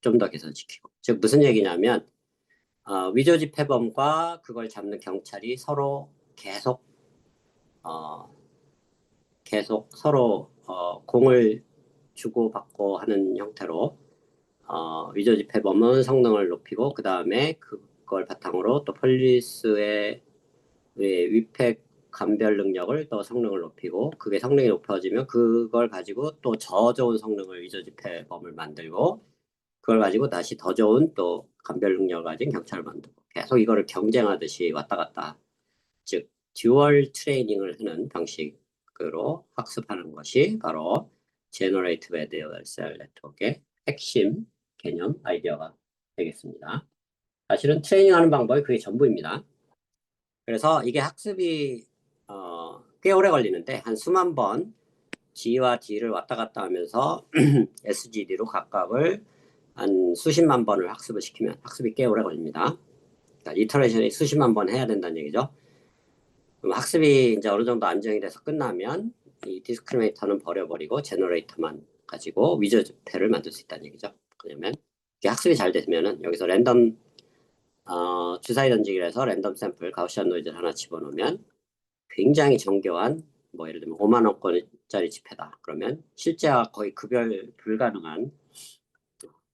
좀 더 개선시키고, 즉 무슨 얘기냐면 위조 지폐범과 그걸 잡는 경찰이 서로 계속 서로 공을 주고받고 하는 형태로 위조 지폐범은 성능을 높이고 그 다음에 그걸 바탕으로 또 폴리스의 위팩 감별 능력을 또 성능을 높이고, 그게 성능이 높아지면 그걸 가지고 또 더 좋은 성능을 위조 지폐범을 만들고 그걸 가지고 다시 더 좋은 또 감별 능력을 가진 경찰을 만들고 계속 이거를 경쟁하듯이 왔다 갔다, 즉 듀얼 트레이닝을 하는 방식으로 학습하는 것이 바로 제너레이티브 애드버서리얼 네트워크의 핵심 개념 아이디어가 되겠습니다. 사실은 트레이닝하는 방법이 그게 전부입니다. 그래서 이게 학습이 꽤 오래 걸리는데 한 수만 번 G와 D를 왔다 갔다 하면서 SGD로 각각을 한 수십만 번을 학습을 시키면 학습이 꽤 오래 걸립니다. 그러니까 이터레이션이 수십만 번 해야 된다는 얘기죠. 그럼 학습이 이제 어느 정도 안정이 돼서 끝나면 이 디스크리미네이터는 버려버리고 제너레이터만 가지고 위조 지폐를 만들 수 있다는 얘기죠. 그러면 이게 학습이 잘 되면은 여기서 랜덤 주사위 던지기를 해서 랜덤 샘플 가우시안 노이즈를 하나 집어넣으면 굉장히 정교한, 뭐 예를 들면 5만 원권짜리 지폐다. 그러면 실제와 거의 구별 불가능한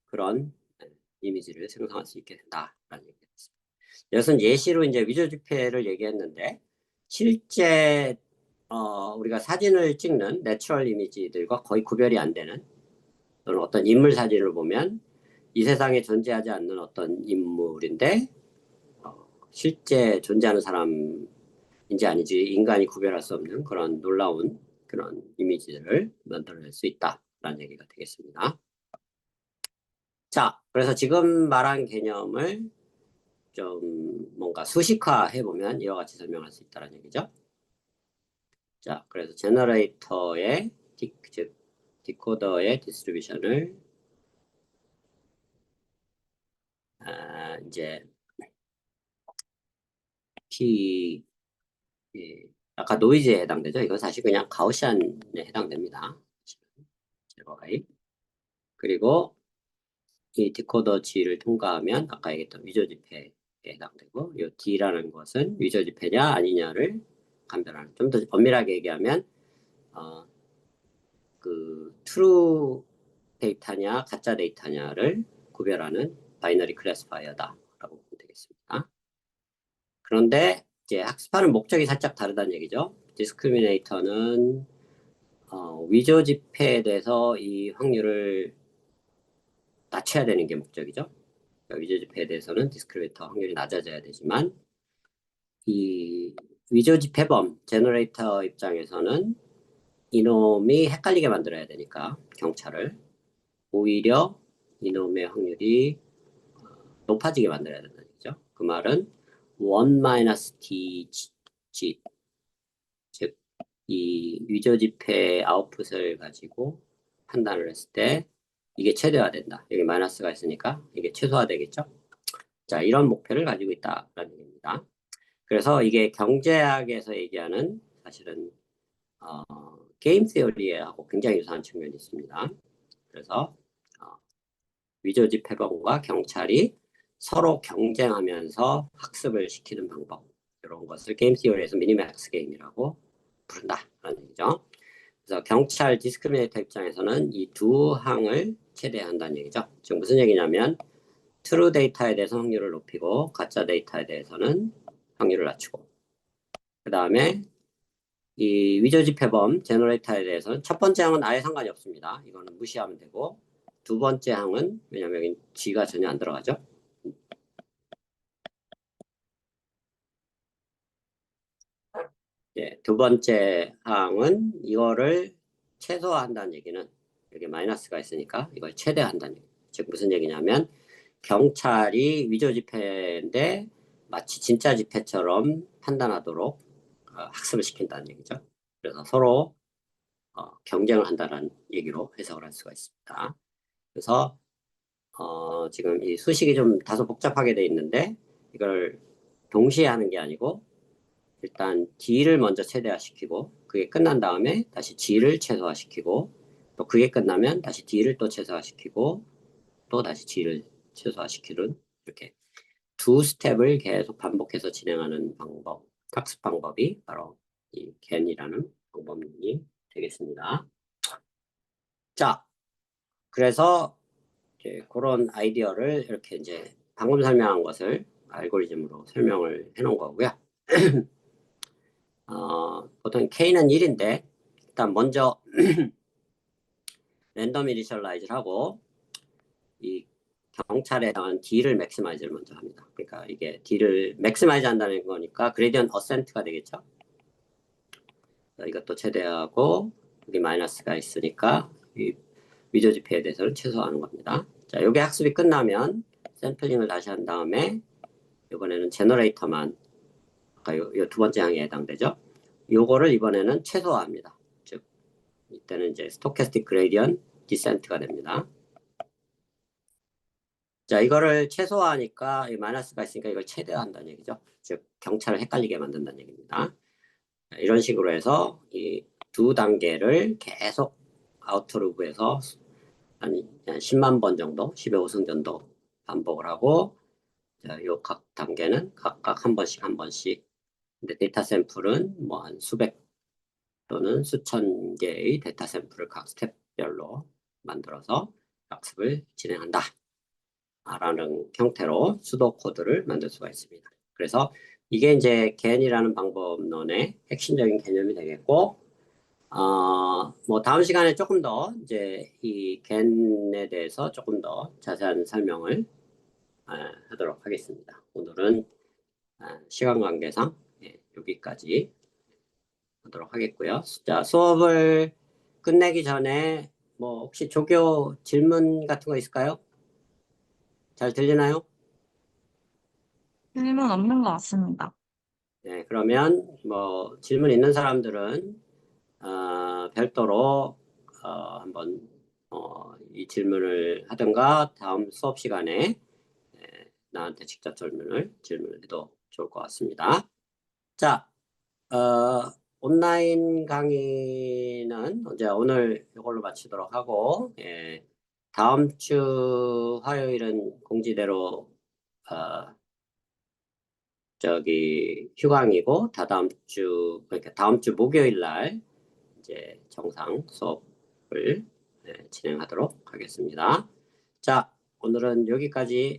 그런 이미지를 생성할 수 있게 된다라는 얘기가 있습니다. 이것은 예시로 이제 위조 지폐를 얘기했는데, 실제 우리가 사진을 찍는 내추럴 이미지들과 거의 구별이 안 되는, 또는 어떤 인물 사진을 보면 이 세상에 존재하지 않는 어떤 인물인데 실제 존재하는 사람인지 아닌지 인간이 구별할 수 없는 그런 놀라운 그런 이미지들을 만들어낼 수 있다라는 얘기가 되겠습니다. 자, 그래서 지금 말한 개념을 좀 뭔가 수식화 해보면 이와 같이 설명할 수 있다는 얘기죠. 자, 그래서 제너레이터의 즉 디코더의 디스트리뷰션을 이제 아까 노이즈에 해당되죠. 이건 사실 그냥 가우시안에 해당됩니다. 제거이. 그리고 이 디코더 G를 통과하면 아까 얘기했던 위조 지폐에 해당되고, 이 D라는 것은 위조 지폐냐 아니냐를 감별하는, 좀 더 엄밀하게 얘기하면 그 트루 데이터냐 가짜 데이터냐를 구별하는 바이너리 클래스파이어다라고 보면 되겠습니다. 그런데 이제 학습하는 목적이 살짝 다르다는 얘기죠. 디스크리미네이터는 위조 지폐에 대해서 이 확률을 낮춰야 되는 게 목적이죠. 그러니까 위조 지폐에 대해서는 디스크리미네이터 확률이 낮아져야 되지만, 이 위조 지폐범 제너레이터 입장에서는 이놈이 헷갈리게 만들어야 되니까 경찰을 오히려 이놈의 확률이 높아지게 만들어야 된다는 얘기죠. 그 말은 1-tg, 즉 이 위조지폐 아웃풋을 가지고 판단을 했을 때 이게 최대화된다. 여기 마이너스가 있으니까 이게 최소화되겠죠. 자, 이런 목표를 가지고 있다라는 얘기입니다. 그래서 이게 경제학에서 얘기하는 사실은 게임 시어리하고 굉장히 유사한 측면이 있습니다. 그래서 위조지폐범과 경찰이 서로 경쟁하면서 학습을 시키는 방법, 이런 것을 게임 시어리에서 미니맥스 게임이라고 부른다라는 얘기죠. 그래서 경찰 디스크리미네이터 입장에서는 이 두 항을 최대한다는 얘기죠. 지금 무슨 얘기냐면 트루 데이터에 대해서 확률을 높이고 가짜 데이터에 대해서는 확률을 낮추고, 그 다음에 이 위조지폐범 제너레이터에 대해서는 첫 번째 항은 아예 상관이 없습니다. 이거는 무시하면 되고, 두 번째 항은 왜냐면 여기 G가 전혀 안 들어가죠. 예, 두 번째 항은 이거를 최소화한다는 얘기는 여기 마이너스가 있으니까 이걸 최대화한다는 얘기. 즉 무슨 얘기냐면 경찰이 위조지폐인데 마치 진짜 지폐처럼 판단하도록 학습을 시킨다는 얘기죠. 그래서 서로 경쟁을 한다는 얘기로 해석을 할 수가 있습니다. 그래서 지금 이 수식이 좀 다소 복잡하게 돼 있는데 이걸 동시에 하는 게 아니고 일단 D를 먼저 최대화시키고 그게 끝난 다음에 다시 G를 최소화시키고 또 그게 끝나면 다시 D를 또 최소화시키고 또 다시 G를 최소화시키는 이렇게 두 스텝을 계속 반복해서 진행하는 방법, 학습 방법이 바로 이 GAN이라는 방법이 되겠습니다. 자, 그래서 이제 그런 아이디어를 이렇게 이제 방금 설명한 것을 알고리즘으로 설명을 해놓은 거고요. 보통 K는 1인데 일단 먼저 랜덤 이니셜라이즈를 하고 이 경찰에 해당하는 D를 맥시마이즈를 먼저 합니다. 그러니까 이게 D를 맥시마이즈 한다는 거니까 그레디언트 어센트가 되겠죠. 이것도 최대하고 여기 마이너스가 있으니까 이 위조지폐에 대해서는 최소화하는 겁니다. 자, 요게 학습이 끝나면 샘플링을 다시 한 다음에 이번에는 제너레이터만 아까 요 두 번째 항에 해당되죠. 요거를 이번에는 최소화합니다. 즉 이때는 이제 스토캐스틱 그레디언트 디센트가 됩니다. 자, 이거를 최소화하니까 이 마이너스가 있으니까 이걸 최대화한다는 얘기죠. 즉 경찰을 헷갈리게 만든다는 얘기입니다. 자, 이런 식으로 해서 이 두 단계를 계속 아우터루브에서 한 10만 번 정도, 10의 5승 정도 반복을 하고, 요 각 단계는 각각 한 번씩. 근데 데이터 샘플은 뭐 한 수백 또는 수천 개의 데이터 샘플을 각 스텝별로 만들어서 학습을 진행한다. 라는 형태로 수도 코드를 만들 수가 있습니다. 그래서 이게 이제 GAN이라는 방법론의 핵심적인 개념이 되겠고, 뭐 다음 시간에 조금 더 이제 이 GAN에 대해서 조금 더 자세한 설명을 하도록 하겠습니다. 오늘은 시간 관계상 여기까지 하도록 하겠고요. 자, 수업을 끝내기 전에 뭐 혹시 조교 질문 같은 거 있을까요? 잘 들리나요? 질문 없는 것 같습니다. 네, 그러면 뭐 질문 있는 사람들은 별도로 한번 이 질문을 하든가 다음 수업 시간에 나한테 직접 질문을 해도 좋을 것 같습니다. 자, 온라인 강의는 이제 오늘 이걸로 마치도록 하고 다음 주 화요일은 공지대로 휴강이고 그러니까 다음 주 목요일 날 이제 정상 수업을 진행하도록 하겠습니다. 자, 오늘은 여기까지